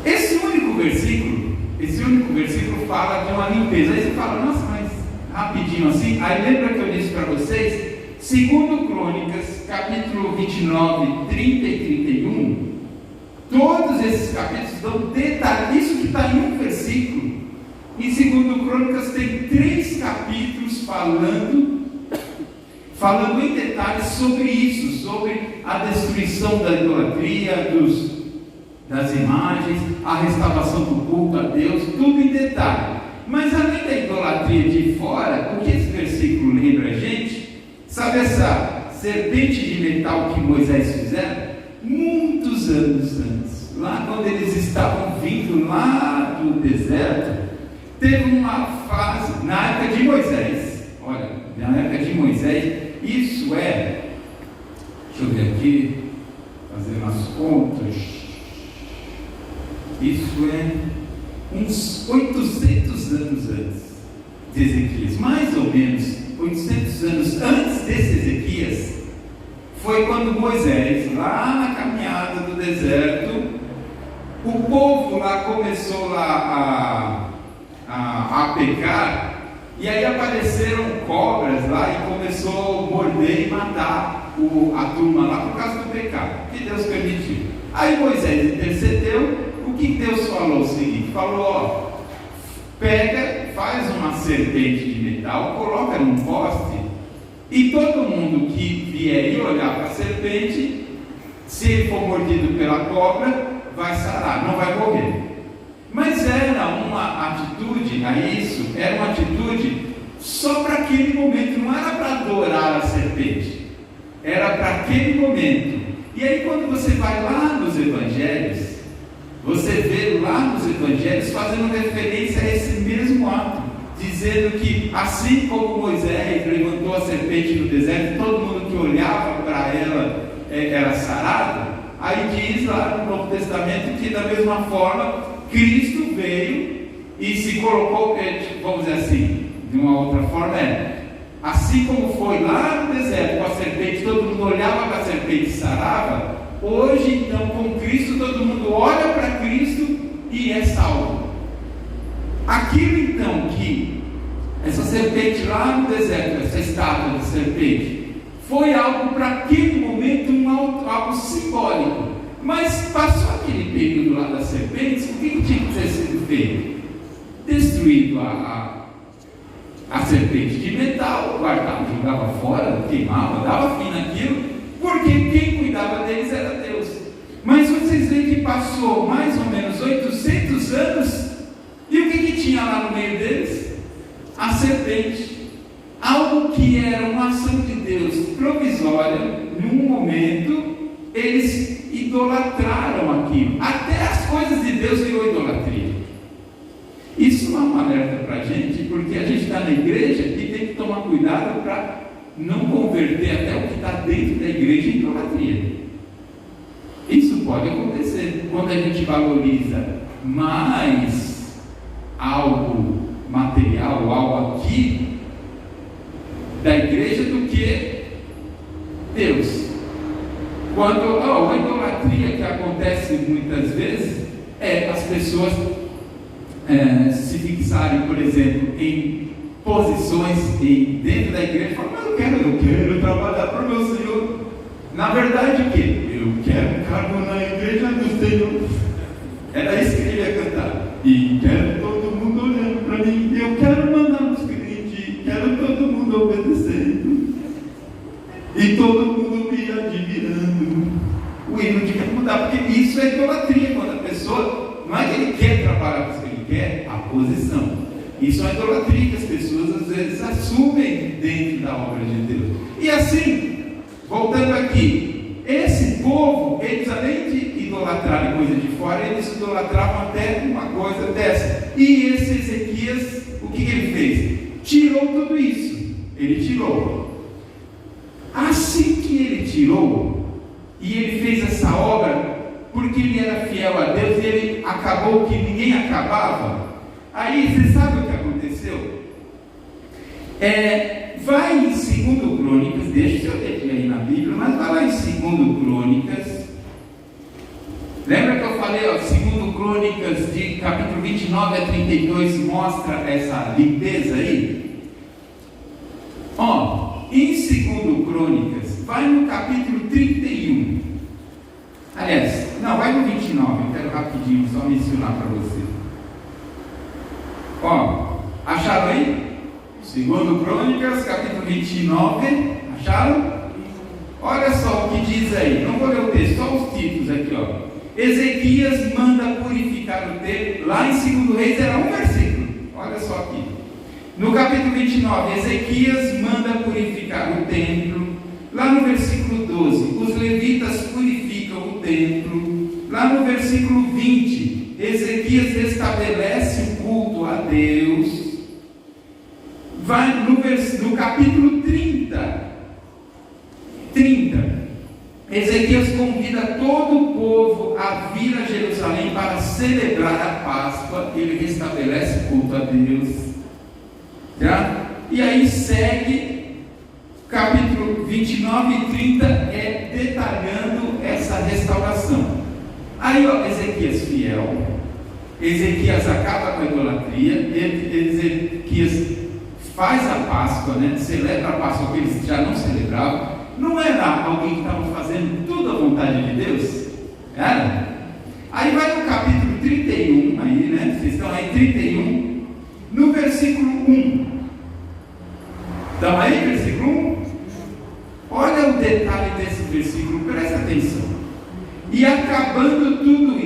Esse único versículo fala de uma limpeza. Aí você fala, nossa, mas rapidinho assim. Aí lembra que eu disse para vocês, 2 Crônicas, capítulo 29, 30 e 31, todos esses capítulos dão detalhes, isso que está em um versículo. Em 2 Crônicas tem 3 capítulos falando em detalhes sobre isso, sobre a destruição da idolatria, das imagens, a restauração do culto a Deus, tudo em detalhe. Mas além da idolatria de fora, o que esse versículo lembra a gente? Sabe essa serpente de metal que Moisés fizeram? Muitos anos antes, lá quando eles estavam vindo lá do deserto, teve uma fase, na época de Moisés, olha, na época de Moisés, isso é, deixa eu ver aqui, fazer umas contas, isso é uns 800 anos antes de Ezequias, mais ou menos 800 anos antes desse Ezequias, foi quando Moisés, lá na caminhada do deserto, o povo lá começou lá a pecar, e aí apareceram cobras lá e começou a morder e matar a turma lá por causa do pecado, que Deus permitiu. Aí Moisés intercedeu. O que Deus falou? O seguinte, falou, pega, faz uma serpente de metal, coloca num poste, e todo mundo que vier e olhar para a serpente, se ele for mordido pela cobra, vai sarar, não vai morrer. Mas era uma atitude, era uma atitude só para aquele momento, não era para adorar a serpente, era para aquele momento. E aí quando você vai lá nos evangelhos, você vê lá nos evangelhos fazendo referência a esse mesmo ato, dizendo que assim como Moisés levantou a serpente no deserto, todo mundo que olhava para ela era sarado. Aí diz lá no Novo Testamento que da mesma forma Cristo veio e se colocou, vamos dizer assim, de uma outra forma, assim como foi lá no deserto com a serpente, todo mundo olhava para a serpente e sarava, hoje então com Cristo todo mundo olha para Cristo e é salvo. Aquilo então que essa serpente lá no deserto, essa estátua de serpente, foi algo para aquele momento, algo simbólico. Mas passou aquele período lá das serpentes, o que tinha que ter sido feito? Destruído a serpente de metal, guardava, jogava fora, queimava, dava fim naquilo, porque quem cuidava deles era Deus. Mas vocês veem que passou mais ou menos 800 anos, e o que tinha lá no meio deles? A serpente. Algo que era uma ação de Deus provisória, num momento, eles idolatraram aquilo. Até as coisas de Deus virou idolatria. Isso é uma alerta para a gente, porque a gente está na igreja e tem que tomar cuidado para não converter até o que está dentro da igreja em idolatria. Isso pode acontecer quando a gente valoriza mais algo material, algo aqui da igreja do que Deus. Quando a idolatria que acontece muitas vezes é as pessoas se fixarem, por exemplo, em posições dentro da igreja e falam, mas eu quero trabalhar para o meu Senhor. Na verdade, o quê? Eu quero cargo na igreja do Senhor. Era isso que ele ia cantar. E quero todo mundo olhando para mim. Eu quero mandar nos crentes. Quero todo mundo obedecendo. E todo mundo me admirando. O hino tinha que mudar, porque isso é idolatria. Quando a pessoa, não é que ele quer trabalhar com isso que ele quer, a posição. Isso é idolatria que as pessoas às vezes assumem dentro da obra de Deus. E assim, voltando aqui, esse povo, eles além de idolatrarem coisa de fora, eles idolatravam até uma coisa dessa. E esse Ezequias, o que ele fez? Tirou tudo isso. Ele tirou. Assim que ele tirou, e ele fez essa obra, porque ele era fiel a Deus, e ele acabou que ninguém acabava. Aí, você sabe o que aconteceu? Vai em 2 Crônicas, deixa eu ler aí na Bíblia, mas vai lá em 2 Crônicas. Lembra que eu falei, 2 Crônicas, de capítulo 29 a 32, mostra essa limpeza aí? Em 2 Crônicas, vai no capítulo 31. Aliás, não, vai no 29, eu quero rapidinho só mencionar para você. Acharam aí? 2 Crônicas, capítulo 29. Acharam? Olha só o que diz aí, não vou ler o texto, só os títulos aqui, ó. Ezequias manda purificar o templo, lá em 2 Reis era um versículo, olha só aqui. No capítulo 29, Ezequias manda purificar o templo, lá no versículo 12, os levitas purificam o templo, lá no versículo 20, Ezequias restabelece o culto a Deus. Vai no capítulo 30, Ezequias convida todo o povo a vir a Jerusalém para celebrar a Páscoa. Ele restabelece o culto a Deus, tá? E aí segue capítulo 29 e 30, detalhando essa restauração. Aí, ó, Ezequias fiel, Ezequias acaba com a idolatria, Ezequias faz a Páscoa, né? Celebra a Páscoa que eles já não celebravam. Não era alguém que estava fazendo tudo à vontade de Deus? Era? Aí vai no capítulo 31, aí, né? Vocês estão aí, 31, no versículo 1. Estão aí, versículo 1? Olha o detalhe desse versículo, presta atenção. E acabando tudo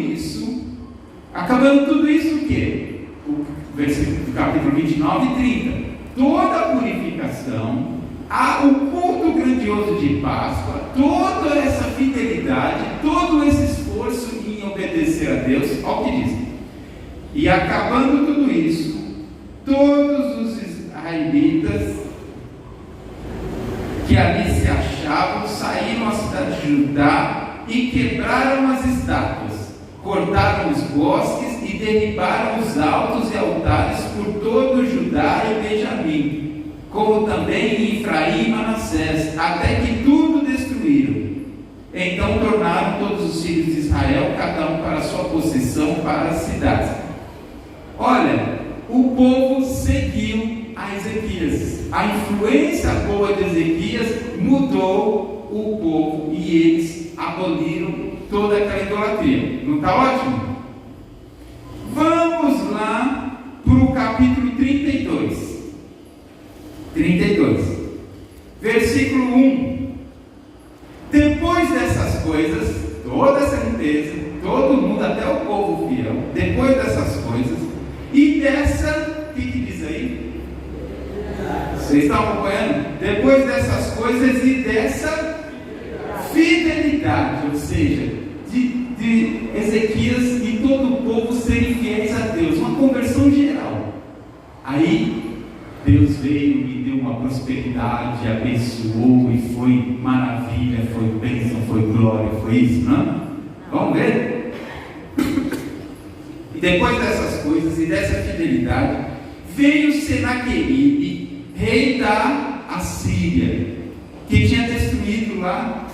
isso o quê? O versículo do capítulo 29 e 30. Toda a purificação, o culto grandioso de Páscoa, toda essa fidelidade, todo esse esforço em obedecer a Deus, olha o que diz. E acabando tudo isso, todos os israelitas que ali se achavam saíram à cidade de Judá e quebraram as estátuas, cortaram os bosques e derribaram os altos e altares por todo Judá e Benjamim, como também em Efraim e Manassés, até que tudo destruíram. Então tornaram todos os filhos de Israel, cada um para a sua possessão, para as cidades. Olha, o povo seguiu a Ezequias. A influência boa de Ezequias mudou o povo e eles aboliram toda aquela idolatria. Não está ótimo? Vamos lá para o capítulo 32. Versículo 1. Depois dessas coisas, toda essa limpeza, todo mundo, até o povo fiel, depois dessas coisas, e dessa, o que diz aí? Vocês estão acompanhando? Depois dessas coisas e dessa fidelidade, ou seja, de Ezequias e todo o povo serem fiéis a Deus, uma conversão geral. Aí Deus veio e deu uma prosperidade, abençoou e foi maravilha, foi bênção, foi glória, foi isso, não? Vamos ver? E depois dessas coisas e dessa fidelidade, veio Senaqueribe, rei da Assíria, que tinha destruído lá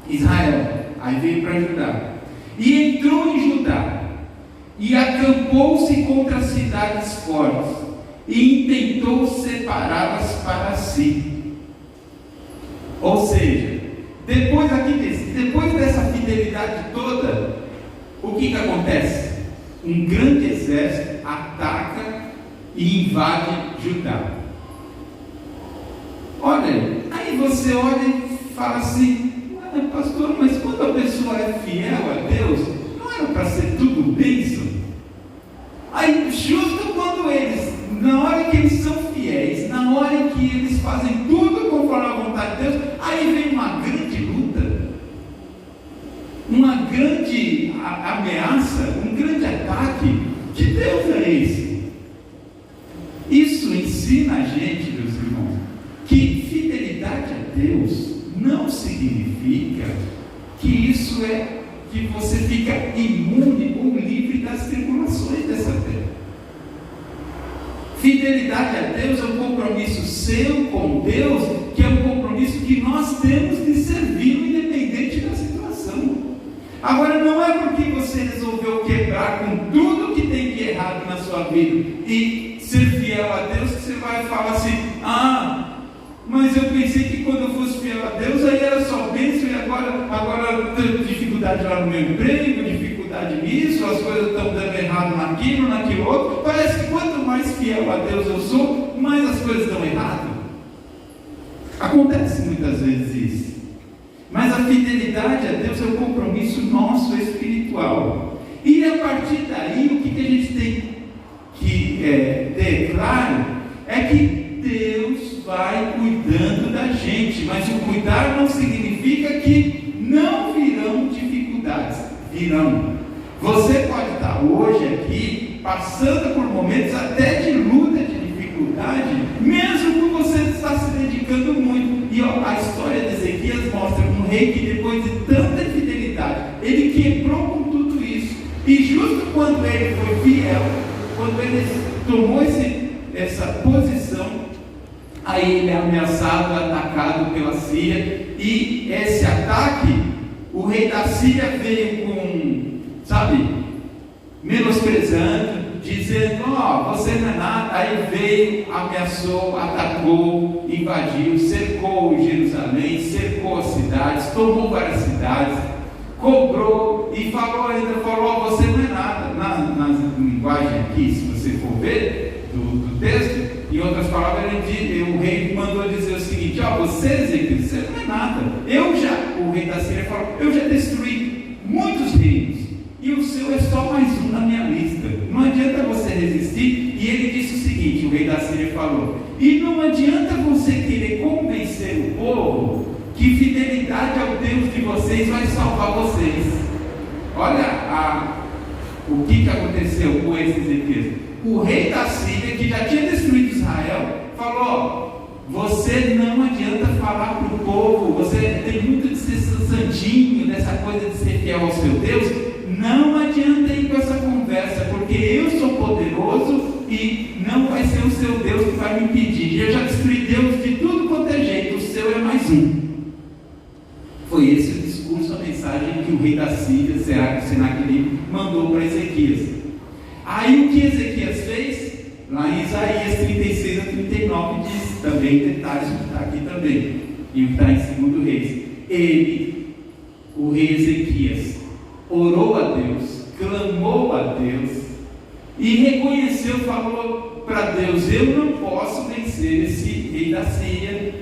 Israel. Aí veio para Judá e entrou em Judá e acampou-se contra as cidades fortes e intentou separá-las para si. Ou seja, depois dessa fidelidade toda, o que acontece? Um grande exército ataca e invade Judá. Olha, aí você olha e fala assim: pastor, mas quando a pessoa é fiel a Deus, não era para ser tudo bênção? Aí, justo quando eles, na hora que eles são fiéis, na hora que eles fazem tudo conforme a vontade de Deus, aí vem uma grande luta, uma grande ameaça, um grande ataque. Que Deus é esse? Isso ensina a gente, meus irmãos, que fidelidade a Deus não significa que isso é que você fica imune ou livre das tribulações dessa terra. Fidelidade a Deus é um compromisso seu com Deus, que é um compromisso que nós temos de servir independente da situação. Agora, não é porque você resolveu quebrar com tudo que tem de errado na sua vida e ser fiel a Deus que você vai falar assim: mas eu pensei que quando eu fosse fiel a Deus, aí era só bênção, e agora eu tenho dificuldade lá no meu emprego, dificuldade nisso, as coisas estão dando errado naquilo outro. Parece que quanto mais fiel a Deus eu sou, mais as coisas dão errado. Acontece muitas vezes isso. Mas a fidelidade a Deus é um compromisso nosso espiritual. E a partir daí, o que a gente tem que ter claro é que Deus vai cuidando da gente. Mas o cuidar não significa que não virão dificuldades. Virão. Você pode estar hoje aqui passando por momentos até de luta, de dificuldade, mesmo que você está se dedicando muito. E a história de Ezequias mostra um rei que depois de tanta fidelidade, ele quebrou com tudo isso. E justo quando ele foi fiel, quando ele tomou essa posição, aí ele é ameaçado, atacado pela Síria. E esse ataque, o rei da Síria veio com, menosprezando, dizendo, você não é nada. Aí veio, ameaçou, atacou, invadiu, cercou Jerusalém, cercou as cidades, tomou várias cidades, cobrou e falou, você não é nada. Na linguagem aqui, se você for ver do texto, em outras palavras, o rei mandou dizer o seguinte, você, Ezequias, você não é nada. O rei da Síria falou, eu já destruí muitos reinos, e o seu é só mais um na minha lista. Não adianta você resistir. E ele disse o seguinte, o rei da Síria falou, e não adianta você querer convencer o povo que fidelidade ao Deus de vocês vai salvar vocês. Olha o que aconteceu com esse Ezequias. O rei da Síria, que já tinha destruído Israel, falou, você não adianta falar para o povo, você tem muito de ser santinho, dessa coisa de ser fiel ao seu Deus. Não adianta ir com essa conversa, porque eu sou poderoso e não vai ser o seu Deus que vai me impedir. Eu já destruí Deus de tudo quanto é jeito, o seu é mais um. Foi esse o discurso, a mensagem que o rei da Síria, Senaqueribe, mandou para Ezequias. Aí o que Ezequias fez? Lá em Isaías 36 a 39 diz também detalhes que está aqui também, e o que está em 2 Reis. O rei Ezequias, orou a Deus, clamou a Deus e reconheceu, falou para Deus, eu não posso vencer esse rei da Síria,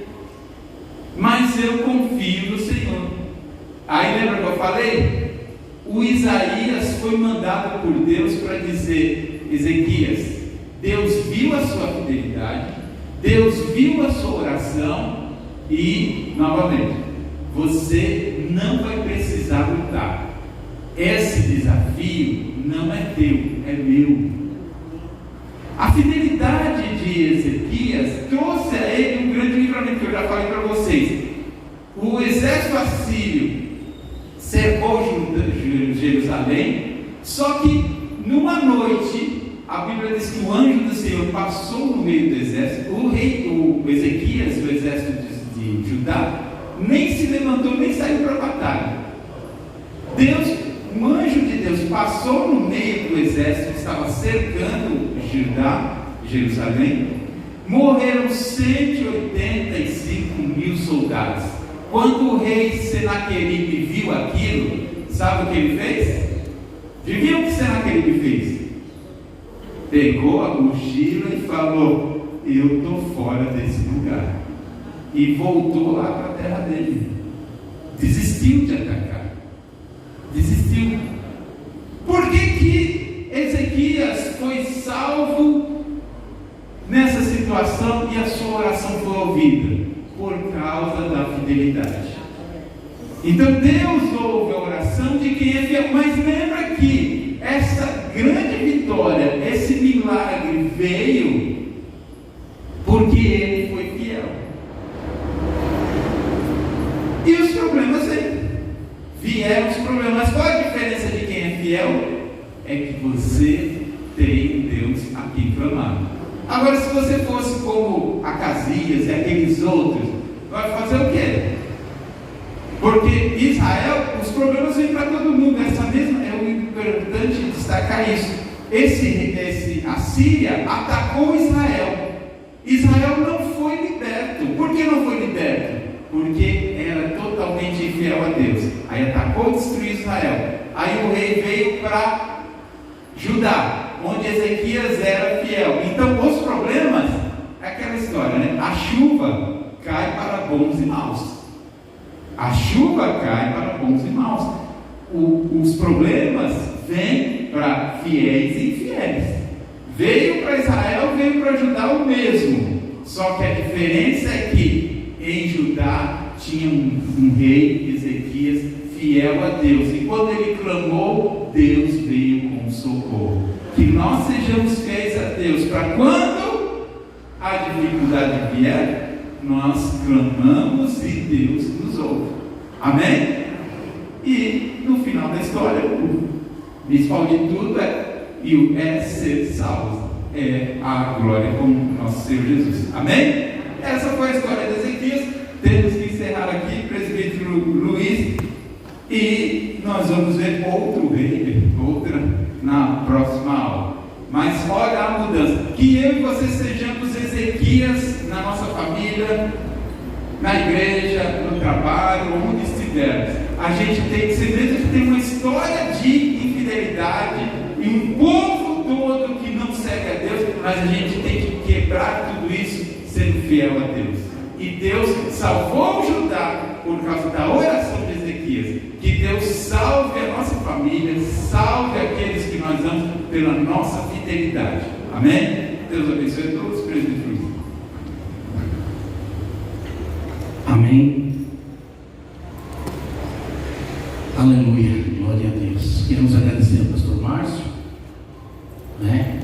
mas eu confio no Senhor. Aí lembra que eu falei? O Isaías foi mandado por Deus para dizer, Ezequias, Deus viu a sua fidelidade, Deus viu a sua oração e, novamente, você não vai precisar lutar. Esse desafio não é teu, é meu. A fidelidade de Ezequias trouxe a ele um grande livramento, que eu já falei para vocês. O exército assírio cercou Jerusalém, só que numa noite, a Bíblia diz que o anjo do Senhor passou no meio do exército. O Ezequias, o exército de Judá, nem se levantou, nem saiu para a batalha. Um anjo de Deus passou no meio do exército que estava cercando Jerusalém. Morreram 185 mil soldados. Quando o rei Senaqueribe viu aquilo, sabe o que ele fez? Viu o que Senaqueribe fez? Pegou a mochila e falou, eu estou fora desse lugar. E voltou lá para a terra dele. Desistiu de atacar. Desistiu. Por que Ezequias foi salvo nessa situação e a sua oração foi ouvida? Por causa da fidelidade. Então Deus ouve a oração de quem é fiel. Mas lembra que essa grande vitória, esse milagre veio porque ele foi fiel. E os problemas vieram os problemas. Qual a diferença de quem é fiel? É que você tem um Deus a quem clamar. Agora, se você fosse como Acasias e aqueles outros, vai fazer o quê? Porque Israel, os problemas vêm para todo mundo. É importante destacar isso. A Síria atacou Israel. Israel não foi liberto. Por que não foi liberto? Porque era totalmente infiel a Deus. Aí atacou e destruiu Israel. Aí o rei veio para Judá, onde Ezequias era fiel. Então os problemas, é aquela história, né? A chuva cai para bons e maus. A chuva cai para bons e maus. Os problemas vêm para fiéis e infiéis. Veio para Israel, veio para Judá o mesmo. Só que a diferença é que em Judá tinha um rei, Ezequias, fiel a Deus. E quando ele clamou, Deus veio com socorro. Que nós sejamos fiéis a Deus, para quando a dificuldade vier, nós clamamos e Deus nos ouve. Amém? E no final da história, o principal de tudo é ser salvo. É a glória com nosso Senhor Jesus. Amém? Essa foi a história de Ezequias. Temos que encerrar aqui, presbítero Luiz. E nós vamos ver outra na próxima aula. Mas olha a mudança. Que eu e você sejamos Ezequias na nossa família, na igreja, no trabalho, onde estivermos. A gente tem que ser, mesmo que tem uma história de infidelidade e um povo todo que não segue a Deus, mas a gente tem que quebrar tudo isso sendo fiel a Deus. E Deus salvou Judá por causa da oração de Ezequias. Que Deus salve a nossa família, salve aqueles que nós amamos pela nossa fidelidade. Amém? Deus abençoe a todos, presbíteros. Amém. Aleluia. Glória a Deus. Queremos agradecer ao pastor Márcio, né?